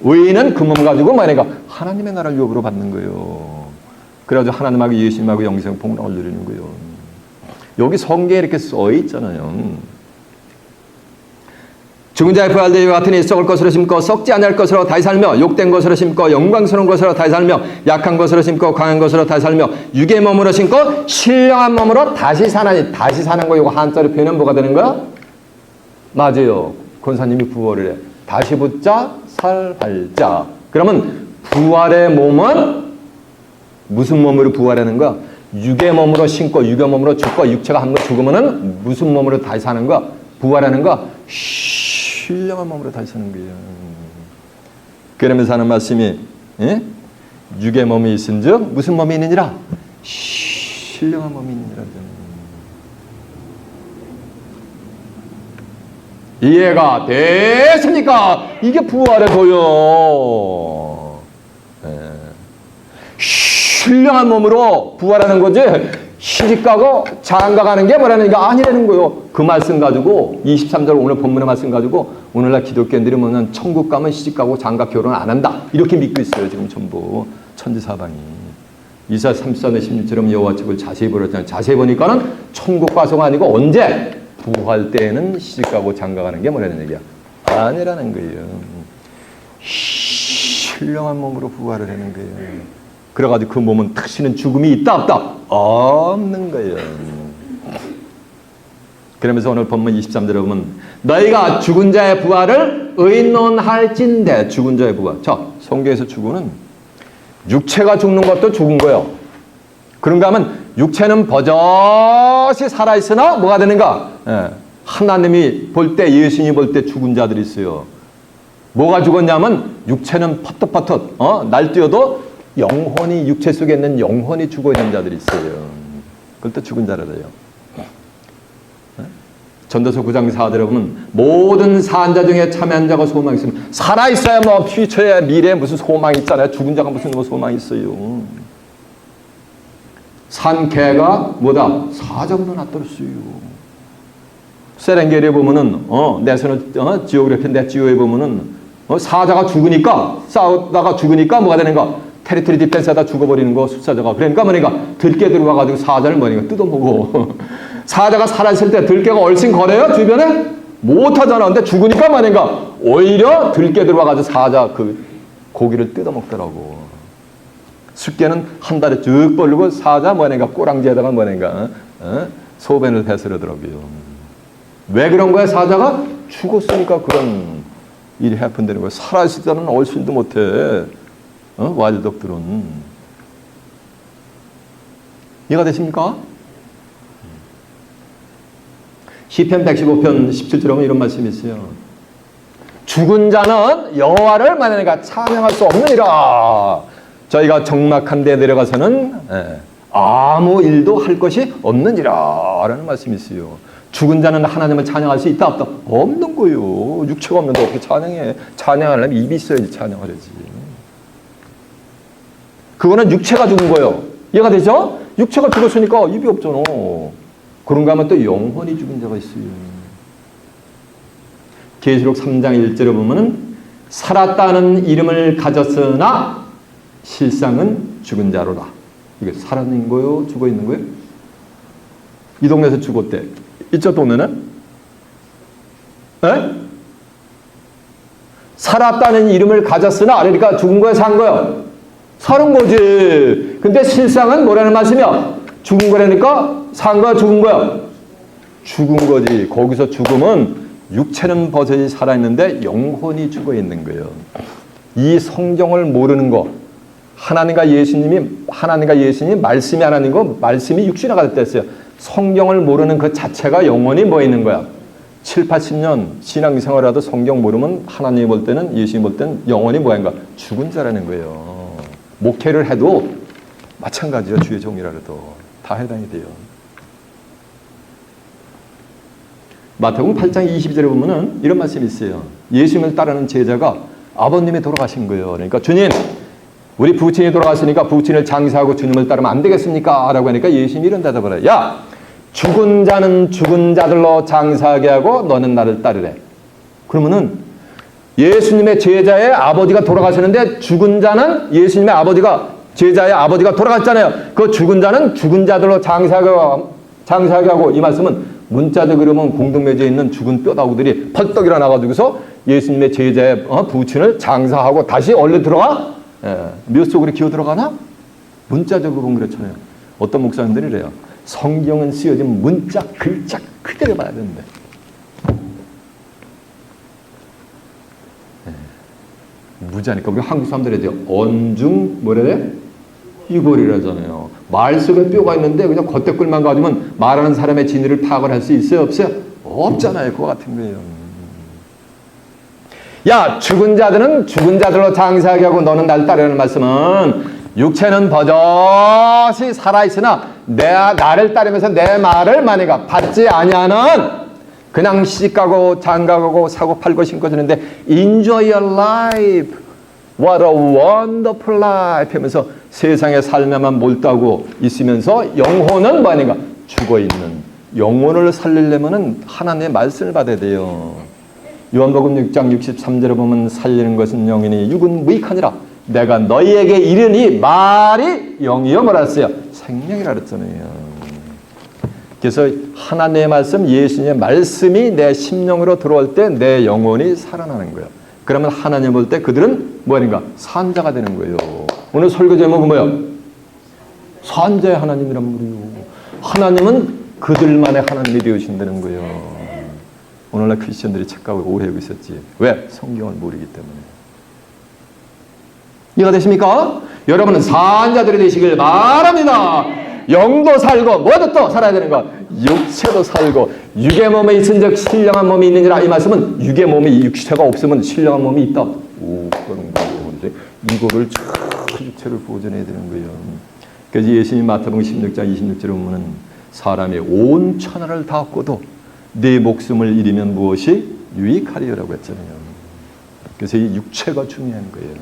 의인은 그 몸 가지고 만약에 하나님의 나라를 유업으로 받는 거예요. 그래가지고 하나님하고 예수님하고 영생 복락을 누리는 거예요. 여기 성경에 이렇게 써 있잖아요. 죽은 자의 부활도 이와 같으니 썩을 것으로 심고 썩지 않을 것으로 다시 살며 욕된 것으로 심고 영광스러운 것으로 다시 살며 약한 것으로 심고 강한 것으로 다시 살며 육의 몸으로 심고 신령한 몸으로 다시 사나니. 다시 사는 거 이거 한자로 표현은 뭐가 되는 거야? 맞아요. 권사님이 부활을 해. 다시 붙자 살발자. 그러면 부활의 몸은 무슨 몸으로 부활하는 거야? 육의 몸으로 신고 육의 몸으로 죽고 육체가 한 번 죽으면은 무슨 몸으로 다시 사는 거야? 부활하는 거야? 신령한 몸으로 다시 사는 거예요. 그러면서 하는 말씀이 육의 몸이 있은즉 무슨 몸이 있느니라? 신령한 몸이 있느니라. 이해가 됐습니까? 이게 부활의 도요. 신령한 몸으로 부활하는 거지 시집가고 장가가는 게 뭐라는 게 아니라는 거요. 그 말씀 가지고 23절 오늘 본문의 말씀 가지고 오늘날 기독교인들이 뭐냐면 천국 가면 시집가고 장가 결혼 안 한다 이렇게 믿고 있어요. 지금 전부 천지사방이. 이사 34년 16절은 여호와 책을 자세히 보았잖아요. 자세히 보니까는 천국 가서가 아니고 언제? 부활 때에는 시집가고 장가가는 게 뭐라는 얘기야? 아니라는 거예요. 신령한 몸으로 부활을 하는 거예요. 그래가지고 그 몸은 다시는 죽음이 있다 없다? 없는 거예요. 그러면서 오늘 본문 23절에 보면 너희가 죽은 자의 부활을 의논할진대. 죽은 자의 부활. 자, 성경에서 죽음은 육체가 죽는 것도 죽은 거예요. 그런가 하면 육체는 버젓이 살아있으나 뭐가 되는가? 하나님이 볼 때, 예수님이 볼 때 죽은 자들이 있어요. 뭐가 죽었냐면 육체는 퍼뜩퍼뜩 날뛰어도 영혼이, 육체 속에 있는 영혼이 죽어있는 자들이 있어요. 그걸 또 죽은 자라 그래요. 전도서 9장 4절에 보면 모든 사한 자 중에 참여한 자가 소망이 있으면 살아있어야 뭐 퓨처에 미래에 무슨 소망이 있잖아요. 죽은 자가 무슨 뭐 소망이 있어요. 산 개가 뭐다? 사자보다 낫더랬어요. 세렝게리에 보면은 내서는 지오그래피 넷지오에 보면은 사자가 죽으니까 싸우다가 죽으니까 뭐가 되는가? 테리토리 디펜스하다 죽어버리는 거 숫사자가. 그러니까 뭐니까 들깨 들어와가지고 사자를 뭐니까 뜯어먹어. 사자가 살아있을 때 들깨가 얼씬 거려요 주변에? 못하잖아. 근데 죽으니까 뭐니까 오히려 들깨 들어와가지고 사자 그 고기를 뜯어먹더라고. 숫개는 한 달에 쭉 벌리고 사자 뭐니까 꼬랑지에다가 뭐니까 소변을 배설하더라고요. 왜 그런 거야? 사자가 죽었으니까 그런 일이 해픈되는 거야. 살아있을 때는 얼씬도 못해. 와일독들은. 이해가 되십니까? 시편 115편 17절에 보면 이런 말씀이 있어요. 죽은 자는 여호와를 만나니까 찬양할 수 없느니라. 저희가 적막한 데 내려가서는 아무 일도 할 것이 없느니라 라는 말씀이 있어요. 죽은 자는 하나님을 찬양할 수 있다 없다? 없는 거예요. 육체가 없는데 어떻게 찬양해? 찬양하려면 입이 있어야지 찬양을 하지. 그거는 육체가 죽은 거예요. 이해가 되죠? 육체가 죽었으니까 입이 없잖아. 그런가 하면 또 영혼이 죽은 자가 있어요. 계시록 3장 1절에 보면은 살았다는 이름을 가졌으나 실상은 죽은 자로라. 이게 살아있는 거요? 죽어 있는 거예요? 이 동네에서 죽었대. 이쪽 동네는? 에? 살았다는 이름을 가졌으나 그러니까 죽은 거야, 산 거야? 사는 거지. 근데 실상은 뭐라는 말씀이야? 죽은 거라니까 산 거야, 죽은 거야? 죽은 거지. 거기서 죽음은 육체는 버젓이 살아있는데 영혼이 죽어 있는 거예요. 이 성경을 모르는 거. 하나님과 예수님이 말씀이 하나님이고 말씀이 육신화가 됐다 했어요. 성경을 모르는 그 자체가 영혼이 뭐 있는 거야? 7, 80년 신앙생활하도 성경 모르면 하나님이 볼 때는, 예수님이 볼 때는 영혼이 뭐인가? 죽은 자라는 거예요. 목회를 해도 마찬가지요. 주의 종이라 해도 다 해당이 돼요. 마태복음 8장 22절에 보면은 이런 말씀이 있어요. 예수님을 따르는 제자가 아버님이 돌아가신 거예요. 그러니까 주님, 우리 부친이 돌아갔으니까 부친을 장사하고 주님을 따르면 안 되겠습니까? 라고 하니까 예수님이 이런 대답을 해요. 야, 죽은 자는 죽은 자들로 장사하게 하고 너는 나를 따르래. 그러면은 예수님의 제자의 아버지가 돌아가셨는데 죽은 자는 예수님의 아버지가 제자의 아버지가 돌아갔잖아요. 그 죽은 자는 죽은 자들로 장사하게 하고 이 말씀은 문자적으로 보면 공동묘지에 있는 죽은 뼈다구들이 펄떡 일어나가지고서 예수님의 제자의 부친을 장사하고 다시 얼른 들어가? 묘 속으로 기어 들어가나? 문자적으로 보면 그렇잖아요. 어떤 목사님들이 이래요. 성경은 쓰여진 문자 글자 그대로 봐야 되는데. 무지하니까 우리 한국 사람들이 이제 언중 뭐래 돼? 이골이라잖아요. 말 속에 뼈가 있는데 그냥 겉대꿀만 가지면 말하는 사람의 진위를 파악을 할 수 있어요? 없어요? 없잖아요. 그거 같은 거예요. 야, 죽은 자들은 죽은 자들로 장사하게 하고 너는 날 따르라는 말씀은 육체는 버젓이 살아있으나 나를 따르면서 내 말을 만약에 받지 아니하는 그냥 시집가고 장가가고 사고 팔고 신고 주는데 enjoy your life. What a wonderful life 하면서 세상의 삶에만 몰두하고 있으면서 영혼은 뭐 아닌가? 죽어있는. 영혼을 살리려면 하나님의 말씀을 받아야 돼요. 요한복음 6장 63절에 보면 살리는 것은 영이니 육은 무익하니라. 내가 너희에게 이르니 말이 영이요 뭐라 했어요? 생명이라 그랬잖아요. 그래서 하나님의 말씀, 예수님의 말씀이 내 심령으로 들어올 때 내 영혼이 살아나는 거예요. 그러면 하나님 볼 때 그들은 뭐인가? 산자가 되는 거예요. 오늘 설교 제목은 뭐예요? 산자의 하나님이란 말이에요. 하나님은 그들만의 하나님이 되어주신다는 거예요. 오늘날 크리스천들이 착각하고 오해하고 있었지. 왜? 성경을 모르기 때문에. 이해가 되십니까? 여러분은 산자들이 되시길 바랍니다. 영도 살고 뭐도 또 살아야 되는 것. 육체도 살고 육의 몸에 있은즉 신령한 몸이 있느니라. 이 말씀은 육의 몸이 육체가 없으면 신령한 몸이 있다. 오, 그런 거예요. 이거를 참 육체를 보존해야 되는 거예요. 그래서 예수님 마태복음 16장 26절에 보면은 사람이 온 천하를 다 얻고도 내 목숨을 잃으면 무엇이 유익하리라고 했잖아요. 그래서 이 육체가 중요한 거예요.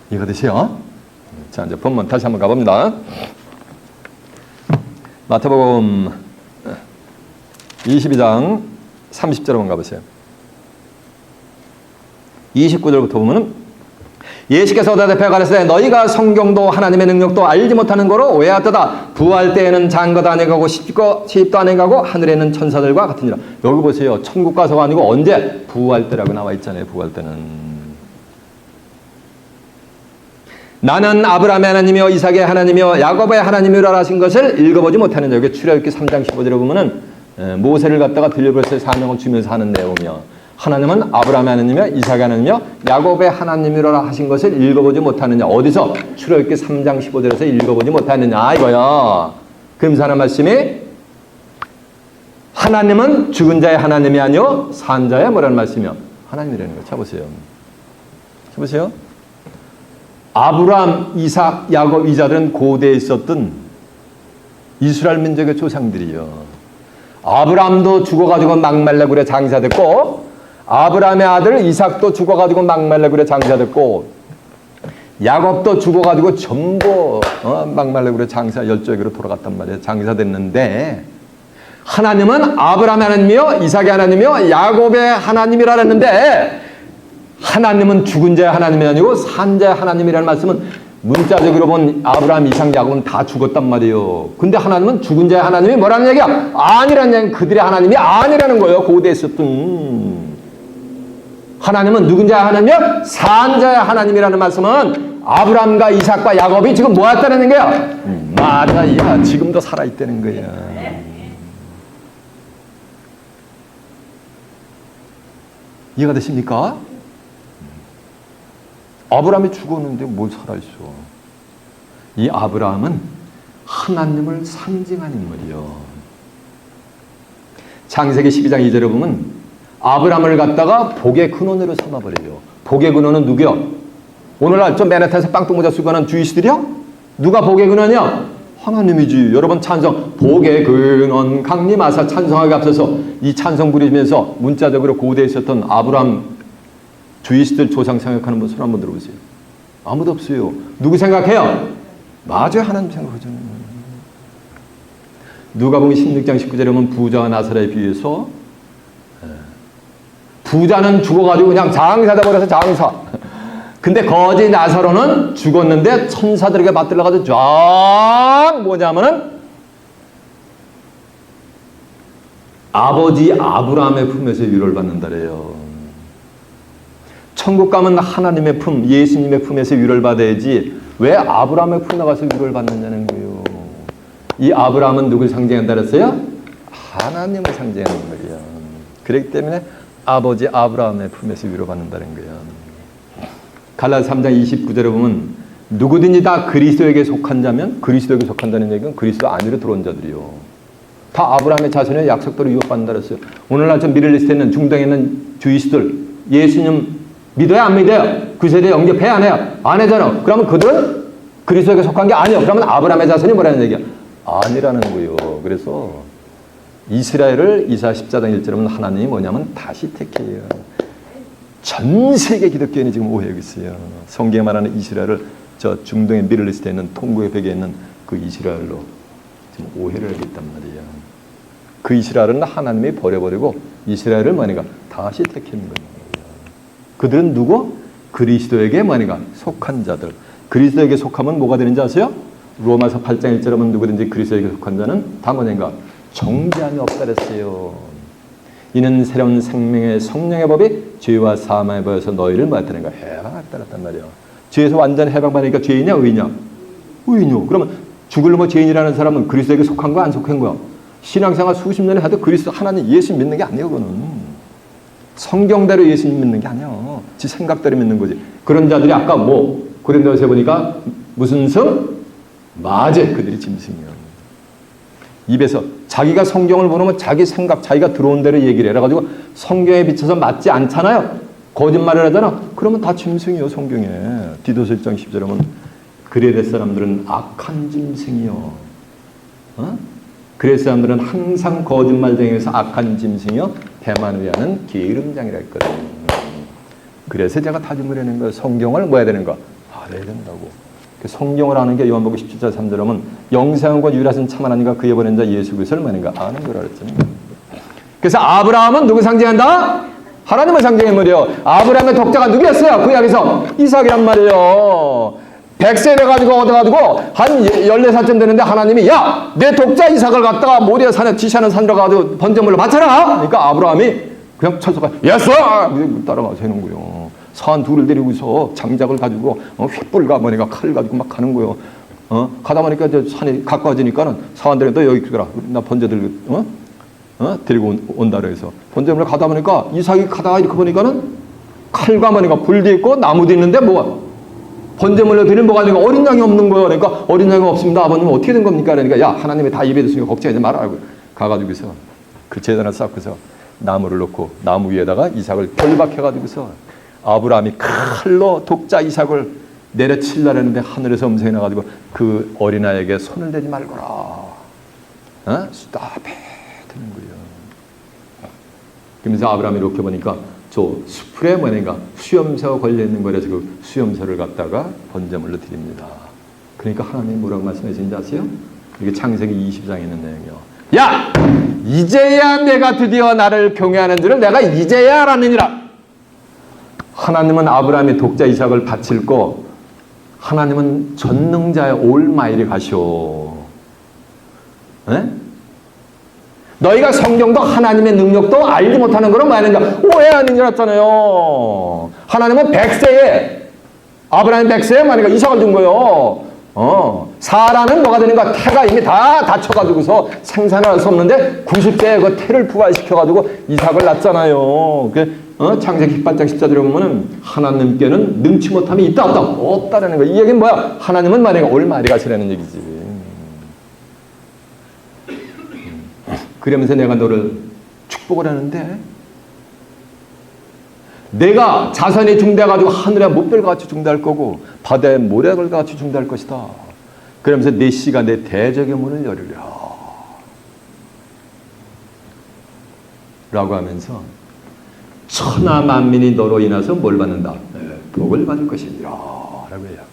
이해가 되세요? 자, 이제 본문 다시 한번 가봅니다. 마태복음 22장 30절 한번 가보세요. 29절부터 보면은 예수께서 대답해 가라사대 너희가 성경도 하나님의 능력도 알지 못하는 거로 오해하였도다. 부활 때에는 장가도 안 해가고 시집도 안 해가고 하늘에 있는 천사들과 같으니라. 여기 보세요. 천국 가서가 아니고 언제? 부활 때라고 나와 있잖아요. 부활 때는. 나는 아브라함의 하나님이요 이삭의 하나님이요 야곱의 하나님이라 하신 것을 읽어보지 못하느냐. 여기 출애굽기 3장 15절에 보면은 모세를 갖다가 들려버렸어요. 사명을 주면서 하는 내용이요. 하나님은 아브라함의 하나님이요 이삭의 하나님이요 야곱의 하나님이라 하신 것을 읽어보지 못하느냐. 어디서? 출애굽기 3장 15절에서 읽어보지 못하느냐 이거요. 그러면서 하는 말씀이 하나님은 죽은 자의 하나님이 아니요 산 자의 뭐라는 말씀이요? 하나님이라는 거. 쳐보세요. 쳐보세요. 아브라함, 이삭, 야곱 이 자들은 고대에 있었던 이스라엘 민족의 조상들이요. 아브라함도 죽어가지고 막말라굴에 장사됐고 아브라함의 아들 이삭도 죽어가지고 막말라굴에 장사됐고 야곱도 죽어가지고 전부 막말라굴에 장사 열조에게로 돌아갔단 말이에요. 장사됐는데 하나님은 아브라함의 하나님이요 이삭의 하나님이요 야곱의 하나님이라 했는데 하나님은 죽은 자의 하나님이 아니고 산 자의 하나님이라는 말씀은 문자적으로 본 아브라함, 이삭, 야곱은 다 죽었단 말이에요. 근데 하나님은 죽은 자의 하나님이 뭐라는 얘기야? 아니라는 얘기야. 그들의 하나님이 아니라는 거예요. 고대에 있었던. 하나님은 누군 자의 하나님이요? 산 자의 하나님이라는 말씀은 아브라함과 이삭과 야곱이 지금 뭐 했다는 거야? 맞아야 지금도 살아있다는 거야. 이해가 되십니까? 아브라함이 죽었는데 뭘 살아있어? 이 아브라함은 하나님을 상징한 인물이요. 창세기 12장 2절에 보면 아브라함을 갖다가 복의 근원으로 삼아버려요. 복의 근원은 누구요? 오늘날 좀 맨하탄에서 빵똥모자 쓰고 하는 주이시들이요? 누가 복의 근원이요? 하나님이지. 여러분 찬성 복의 근원 강림하사 찬성하기 앞서서 이 찬성 부리면서 문자적으로 고대에 있었던 아브라함 주이시들 조상 생각하는 분 손 한번 들어보세요. 아무도 없어요. 누구 생각해요? 맞아요. 하나님 생각하잖아요. 누가복음 16장 19절에 보면 부자와 나사로에 비유해서 부자는 죽어가지고 그냥 장사돼 버려서 장사. 근데 거지 나사로는 죽었는데 천사들에게 받들어가지고 쫙 뭐냐면은 아버지 아브라함의 품에서 위로를 받는다래요. 천국 가면 하나님의 품, 예수님의 품에서 위로를 받아야지 왜 아브라함의 품에 가서 위로를 받느냐는 거예요. 이 아브라함은 누굴 상징한다 그랬어요? 하나님을 상징하는 거예요. 그렇기 때문에 아버지 아브라함의 품에서 위로받는다는 거예요. 갈라디아 3장 29절에 보면 누구든지 다 그리스도에게 속한 자면 그리스도에게 속한다는 얘기는 그리스도 안으로 들어온 자들이요. 다 아브라함의 자손의 약속대로 유업받는다 그랬어요. 오늘날 저 미들리스트에 있는 중동에 있는 주이스들 예수님 믿어요? 안 믿어요? 그 세대에 영접해? 안 해요? 안 하잖아. 그러면 그들은 그리스도에게 속한 게 아니에요. 그러면 아브라함의 자손이 뭐라는 얘기야? 아니라는 거예요. 그래서 이스라엘을 이사 14장 1절에 보면 하나님이 뭐냐면 다시 택해요. 전 세계 기독교인이 지금 오해하고 있어요. 성경에 말하는 이스라엘을 저 중동의 미들리스트에 있는 통구의 벽에 있는 그 이스라엘로 지금 오해를 하고 있단 말이에요. 그 이스라엘은 하나님이 버려버리고 이스라엘을 뭐니까 다시 택하는 거예요. 그들은 누구? 그리스도에게 뭐니까 속한 자들. 그리스도에게 속하면 뭐가 되는지 아세요? 로마서 8장 1절에 보면 누구든지 그리스도에게 속한 자는 다 뭐냐가 정죄함이 없다 그랬어요. 이는 새로운 생명의 성령의 법이 죄와 사망의 법에서 너희를 뭐했다는 거야? 해방했다는 말이야. 죄에서 완전 해방받으니까 죄이냐 의냐? 의냐. 그러면 죽을 뭐 죄인이라는 사람은 그리스도에게 속한 거야 안 속한 거야? 신앙생활 수십 년에 해도 그리스도 하나님 예수 믿는 게 아니에요. 그거는 성경대로 예수 믿는 게 아니야. 지 생각대로 믿는 거지. 그런 자들이 아까 뭐 고린도서에 보니까 무슨 성? 마제. 그들이 짐승이야. 입에서 자기가 성경을 보면 자기 생각, 자기가 들어온 대로 얘기를 해가지고 성경에 비춰서 맞지 않잖아요. 거짓말을 하잖아. 그러면 다 짐승이요. 성경에 디도서 1장 10절에 보면 그레데 사람들은 악한 짐승이요. 그레데 사람들은 항상 거짓말쟁이에서 악한 짐승이요. 대만 위하는 게으름장이라 했거든요. 그래서 제가 다짐을 해낸 거예요. 성경을 뭐 해야 되는 거? 알아야 된다고. 성경을 아는 게 요한복음 17절 3절에 보면 영생과 유일하신 참 하나님과 그의 보낸 자 예수 그리스도를 뭐는가 아는 거라 그랬잖아요. 그래서 아브라함은 누구 상징한다? 하나님을 상징해 말이에요. 아브라함의 독자가 누구였어요? 그 이야기에서 이삭이란 말이에요. 100세 돼가지고 얻어가지고 한 14살쯤 되는데 하나님이 야! 내 독자 이삭을 갖다가 모리아 산에 지시하는 산으로 가가지고 번제물로 바쳐라! 그러니까 아브라함이 그냥 철석가 예수! 따라가서 해놓은 거예요. 산 둘을 데리고서 장작을 가지고 횃불과 뭐니까 칼을 가지고 막 가는 거예요. 가다 보니까 이제 산이 가까워지니까는 사람들이 너 여기 있거라. 나 번제 들고 데리고 온다 그래서 번제물을 가다 보니까 이삭이 가다가 이렇게 보니까는 칼과 뭐니까 불도 있고 나무도 있는데 뭐 번제물로 드리는 뭐가 아니고 어린 양이 없는 거예요. 그러니까 어린 양이 없습니다. 아버님 어떻게 된 겁니까? 그러니까 야 하나님이 다 입에 뒀으니까 걱정하지 말라고 가가지고서 그 제단을 쌓고서 나무를 놓고 나무 위에다가 이삭을 결박해가지고서 아브라함이 칼로 독자 이삭을 내려치려는데 하늘에서 음성이 나가지고 그 어린아이에게 손을 대지 말거라. 스탑해 되는 거예요. 그러면서 아브라함이 이렇게 보니까 저 수풀에 뭐냐가 수염새가 걸려있는 거라서 그 수염새를 갖다가 번제물로 드립니다. 그러니까 하나님이 뭐라고 말씀하시는지 아세요? 이게 창세기 20장에 있는 내용이요. 야! 이제야 내가 드디어 나를 경외하는 줄을 내가 이제야 알았느니라. 하나님은 아브라함의 독자 이삭을 바칠 거 하나님은 전능자의 올마일에 가시오. 에? 너희가 성경도 하나님의 능력도 알지 못하는 거는 뭐하는가? 오해하는 줄 알았잖아요. 하나님은 100세에 아브라함 100세에 만약에 이삭을 준 거예요. 사라는 뭐가 되는가? 태가 이미 다 다쳐가지고서 생산을 할 수 없는데 90세에 그 태를 부활시켜가지고 이삭을 낳잖아요. 창세기 18장 10절에 보면은 하나님께는 능치 못함이 있다 없다? 없다라는 거야. 이 얘기는 뭐야? 하나님은 만약에 올마리 가시라는 얘기지. 그러면서 내가 너를 축복을 하는데 내가 자선이 중대해가지고 하늘의 못별과 같이 중대할 거고 바다의 모래가 같이 중대할 것이다. 그러면서 내 씨가 내 대적의 문을 열으랴 라고 하면서 천하 만민이 너로 인해서 뭘 받는다? 복을 받을 것이니라 라고 해요.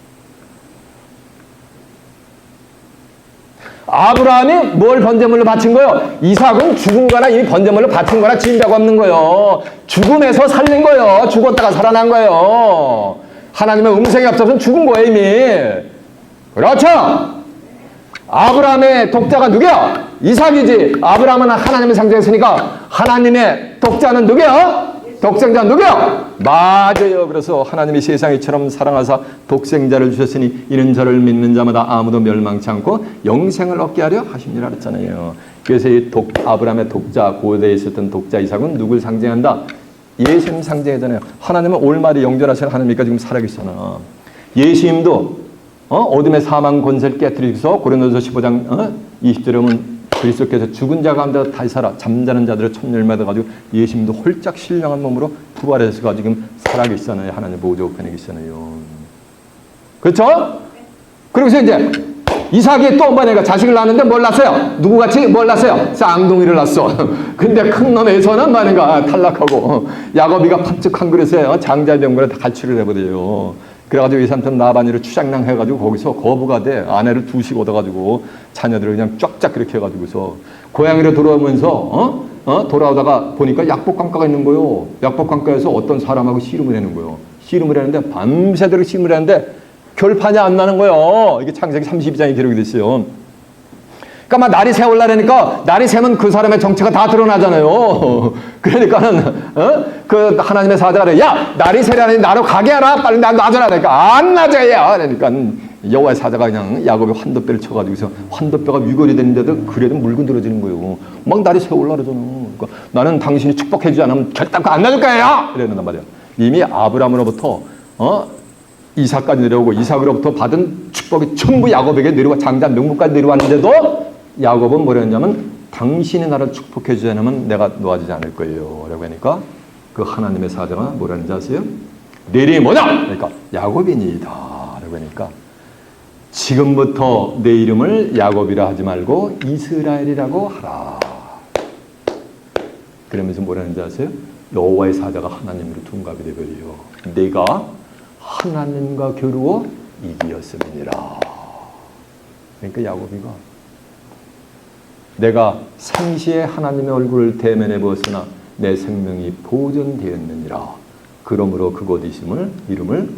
아브라함이 뭘 번제물로 바친 거예요? 이삭은 죽은 거나 이미 번제물로 바친 거나 지은 바 없는 거예요. 죽음에서 살린 거예요. 죽었다가 살아난 거예요. 하나님의 음성이 없어서는 죽은 거예요 이미. 그렇죠? 아브라함의 독자가 누구야? 이삭이지. 아브라함은 하나님의 상징했으니까 하나님의 독자는 누구야? 독생자 누구야? 맞아요. 그래서 하나님이 세상을 이처럼 사랑하사 독생자를 주셨으니 이는 저를 믿는 자마다 아무도 멸망치 않고 영생을 얻게 하려 하심이라 그랬잖아요. 그래서 이 아브라함의 독자, 고대에 있었던 독자 이삭은 누굴 상징한다? 예수님 상징하잖아요. 하나님은 올마리 영존하시는 하나님이니까 지금 살아계시잖아. 예수님도 어둠의 사망 권세를 깨뜨리고서 고린도서 15장 20절에 보면 그리스도께서 죽은 자 가운데 다시 살아 잠자는 자들을 천열매다 가지고 예수님도 홀짝 신령한 몸으로 부활해서 지금 살아계시잖아요. 하나님 보좌 우편에 계시잖아요. 그렇죠? 그러고서 이제 이삭이 또 뭐냐니까 자식을 낳았는데 뭘 낳았어요? 누구같이 뭘 낳았어요? 쌍둥이를 낳았어. 근데 큰 놈에서는 뭐냐니까 탈락하고 야곱이가 팥죽 한 그릇에 장자의 명분에 다 갈취를 해버려요. 그래가지고 이 삼촌 라반이를 추장랑 해가지고 거기서 거부가 돼. 아내를 두씩 얻어가지고 자녀들을 그냥 쫙쫙 그렇게 해가지고서 고향으로 돌아오면서 돌아오다가 보니까 약복강가가 있는 거요. 약복강가에서 어떤 사람하고 씨름을 하는 거요. 씨름을 하는데 밤새도록 씨름을 하는데 결판이 안 나는 거예요. 이게 창세기 32장에 기록이 됐어요. 그러니까 막 날이 새올라니까 날이 새면 그 사람의 정체가 다 드러나잖아요. 그러니까는 그 하나님의 사자가 그래, 야 날이 새라니 나로 가게 하라. 빨리 나 놔줘라. 그러니까 안 놔줘야. 그러니까 여호와의 사자가 그냥 야곱의 환도뼈를 쳐가지고서 환도뼈가 위골이 되는데도 그래도 물고 늘어지는 거예요. 막 날이 새올라 그러잖아. 그러니까 나는 당신이 축복해주지 않으면 결단코 안 놔줄 거예요. 이러는단 말이야. 이미 아브라함으로부터 이삭까지 내려오고 이삭으로부터 받은 축복이 전부 야곱에게 내려와 장자 명분까지 내려왔는데도 야곱은 뭐라 했냐면 당신이 나를 축복해 주지 않으면 내가 놓아지지 않을 거예요 라고 하니까 그 하나님의 사자가 뭐라 하는지 아세요? 내 이름이 뭐냐? 그러니까 야곱이니이다 라고 하니까 지금부터 내 이름을 야곱이라 하지 말고 이스라엘이라고 하라. 그러면서 뭐라 하는지 아세요? 여호와의 사자가 하나님으로 둔갑이 되버려요. 내가 하나님과 겨루어 이기었음이니라. 그러니까 야곱이가 내가 상시에 하나님의 얼굴을 대면해 보았으나 내 생명이 보존되었느니라. 그러므로 그곳 이름을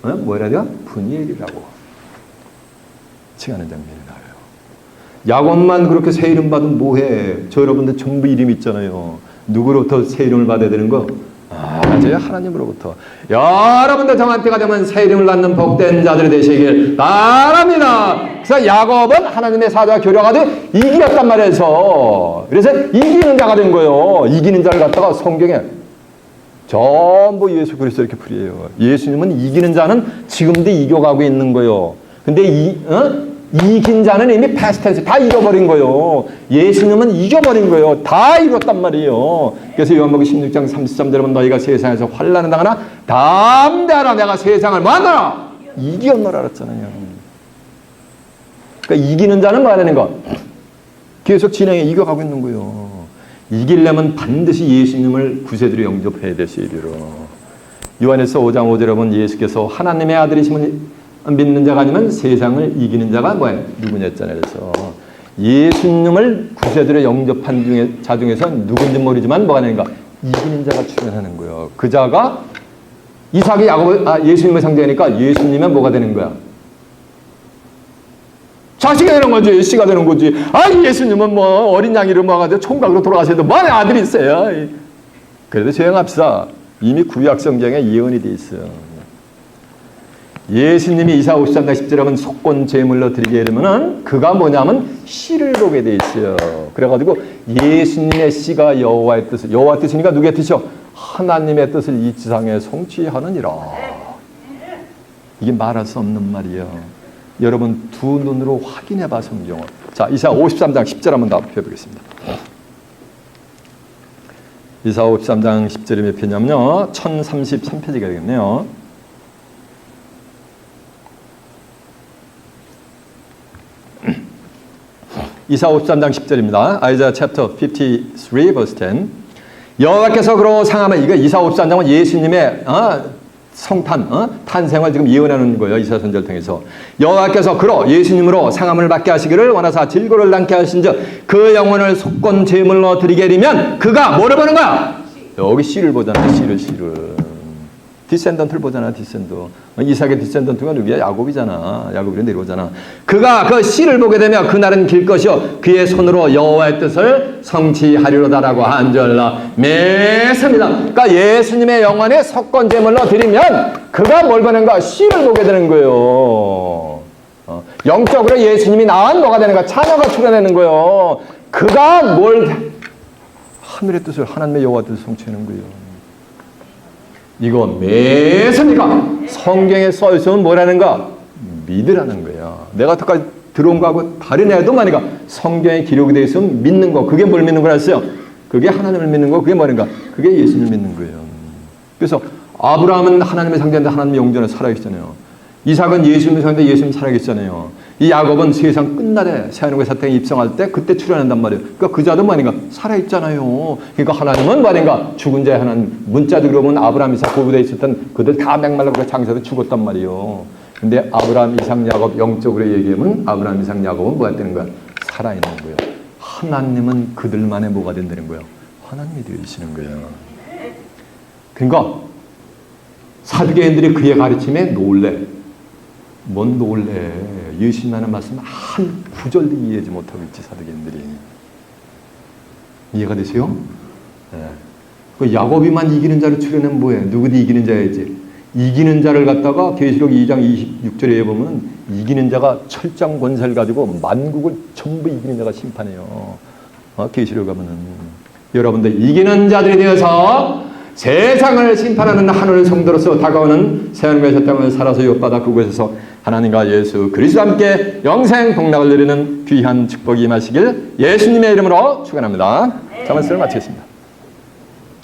뭐라 해야 돼요? 분이엘이라고 칭하는 장면이 나와요. 야곱만 그렇게 새 이름 받으면 뭐해? 저 여러분들 전부 이름 있잖아요. 누구로부터 새 이름을 받아야 되는 거? 맞아요. 하나님으로부터. 여러분들 저한테가 되면 새 이름을 낳는 복된 자들이 되시길 바랍니다. 그래서 야곱은 하나님의 사자와 교류하고 이기었단 말이에요. 그래서 이기는 자가 된 거예요. 이기는 자를 갖다가 성경에 전부 예수 그리스도 이렇게 풀이해요. 예수님은 이기는 자는 지금도 이겨가고 있는 거예요. 근데 이긴 자는 이미 패스트텐스 다 잃어버린 거예요. 예수님은 이겨버린 거예요. 다 이뤘단 말이에요. 그래서 요한복음 16장 33절에 보면 너희가 세상에서 환난을 당하나 담대하라 내가 세상을 만나라 이겼노라 그랬잖아요. 그러니까 이기는 자는 뭐 하는 거? 계속 진행해 이겨가고 있는 거예요. 이기려면 반드시 예수님을 구세주로 영접해야 되시리로. 요한에서 5장 5절에 보면 예수께서 하나님의 아들이심을 믿는 자가 아니면 세상을 이기는 자가 뭐예요? 누구냐 했잖아요. 그래서 예수님을 구세주로 영접한 자 중에서 누군지 모르지만 뭐가 되는가? 이기는 자가 출현하는 거예요. 그 자가 이삭이 예수님을 상대하니까 예수님은 뭐가 되는 거야? 자식이 되는 거지. 씨가 되는 거지. 예수님은 뭐 어린 양이로 모아가지고 총각으로 돌아가셔도 뭐하네 아들이 있어요. 그래도 조용합시다. 이미 구약 성경에 예언이 돼 있어요. 예수님이 이사 53장 10절에 보면 속건 제물로 드리게 되면은 그가 뭐냐면 씨를 보게 돼 있어요. 그래가지고 예수님의 씨가 여호와의 뜻을, 여호와 뜻이니까 누구의 뜻이요? 하나님의 뜻을 이 지상에 성취하느니라. 이게 말할 수 없는 말이에요. 여러분 두 눈으로 확인해 봐 성경을. 자, 이사 53장 10절 한번 다 펴보겠습니다. 이사 53장 10절이 몇 페이지냐면요 1033페이지가 되겠네요. 이사 53장 10절입니다. 아이자 챕터 53 verse 10. 여호와께서 그로 상하면 이거 이사 53장은 예수님의 성탄, 탄생을 지금 예언하는 거예요. 이사 선지자를 통해서. 여호와께서 그로 예수님으로 상함을 받게 하시기를 원하사 질고를 낳게 하신즉 그 영혼을 속건 제물로 드리게 되면 그가 뭐를 보는 거야? 여기 씨를 보잖아. 씨를. 디센던트를 보잖아. 이삭의 디센던트가 누구야? 야곱이잖아. 야곱이 내려오잖아. 그가 그 씨를 보게 되면 그날은 길 것이요 그의 손으로 여호와의 뜻을 성취하리로다라고 한절라 맺습니다. 그러니까 예수님의 영혼의 속건 제물로 드리면 그가 뭘 보는가? 씨를 보게 되는 거예요. 영적으로 예수님이 낳은 뭐가 되는 거야? 자녀가 출현하는 거예요. 그가 하늘의 뜻을 하나님의 여호와 뜻을 성취하는 거예요. 이거 매섭니까? 성경에 써 있으면 뭐라는가? 믿으라는 거야. 내가 여태까지 들어온 거하고 다른 애도 말이니까 성경에 기록이 되어 있으면 믿는 거. 그게 뭘 믿는 거라 했어요? 그게 하나님을 믿는 거. 그게 뭐인가? 그게 예수님을 믿는 거예요. 그래서 아브라함은 하나님의 상대인데 하나님의 영전에 살아계시잖아요. 이삭은 예수님의 상대인데 예수님 살아계시잖아요. 이 야곱은 세상 끝날에 새하늘과 새 땅에 입성할 때 그때 출현한단 말이에요. 그러니까 그 자도 말인가 살아있잖아요. 그러니까 하나님은 말인가 죽은 자의 하나님, 문자적으로 보면 아브라함, 이삭, 고부되어 있었던 그들 다 맥말라고 장사도 죽었단 말이에요. 근데 아브라함, 이삭, 야곱 영적으로 얘기하면 아브라함, 이삭, 야곱은 뭐가 되는 거야? 살아있는 거예요. 하나님은 그들만의 뭐가 된다는 거예요? 하나님이 되시는 거예요. 그러니까 사두개인들이 그의 가르침에 놀래. 뭔 놀래? 예수님 하는 말씀 한 구절도 이해하지 못하고 있지, 사두개인들이. 이해가 되세요? 네. 그 야곱이만 이기는 자를 추려내면 뭐해? 누구도 이기는 자야지. 이기는 자를 갖다가 계시록 2장 26절에 보면 이기는 자가 철장 권세를 가지고 만국을 전부 이기는 자가 심판해요. 계시록 가면은 여러분들 이기는 자들이 되어서 세상을 심판하는 하늘의 성도로서 다가오는 새하늘과 새 땅을 살아서 욕받아 그곳에서 하나님과 예수 그리스도와 함께 영생 복락을 누리는 귀한 축복이 임하시길 예수님의 이름으로 축원합니다. 자, 말씀을 마치겠습니다.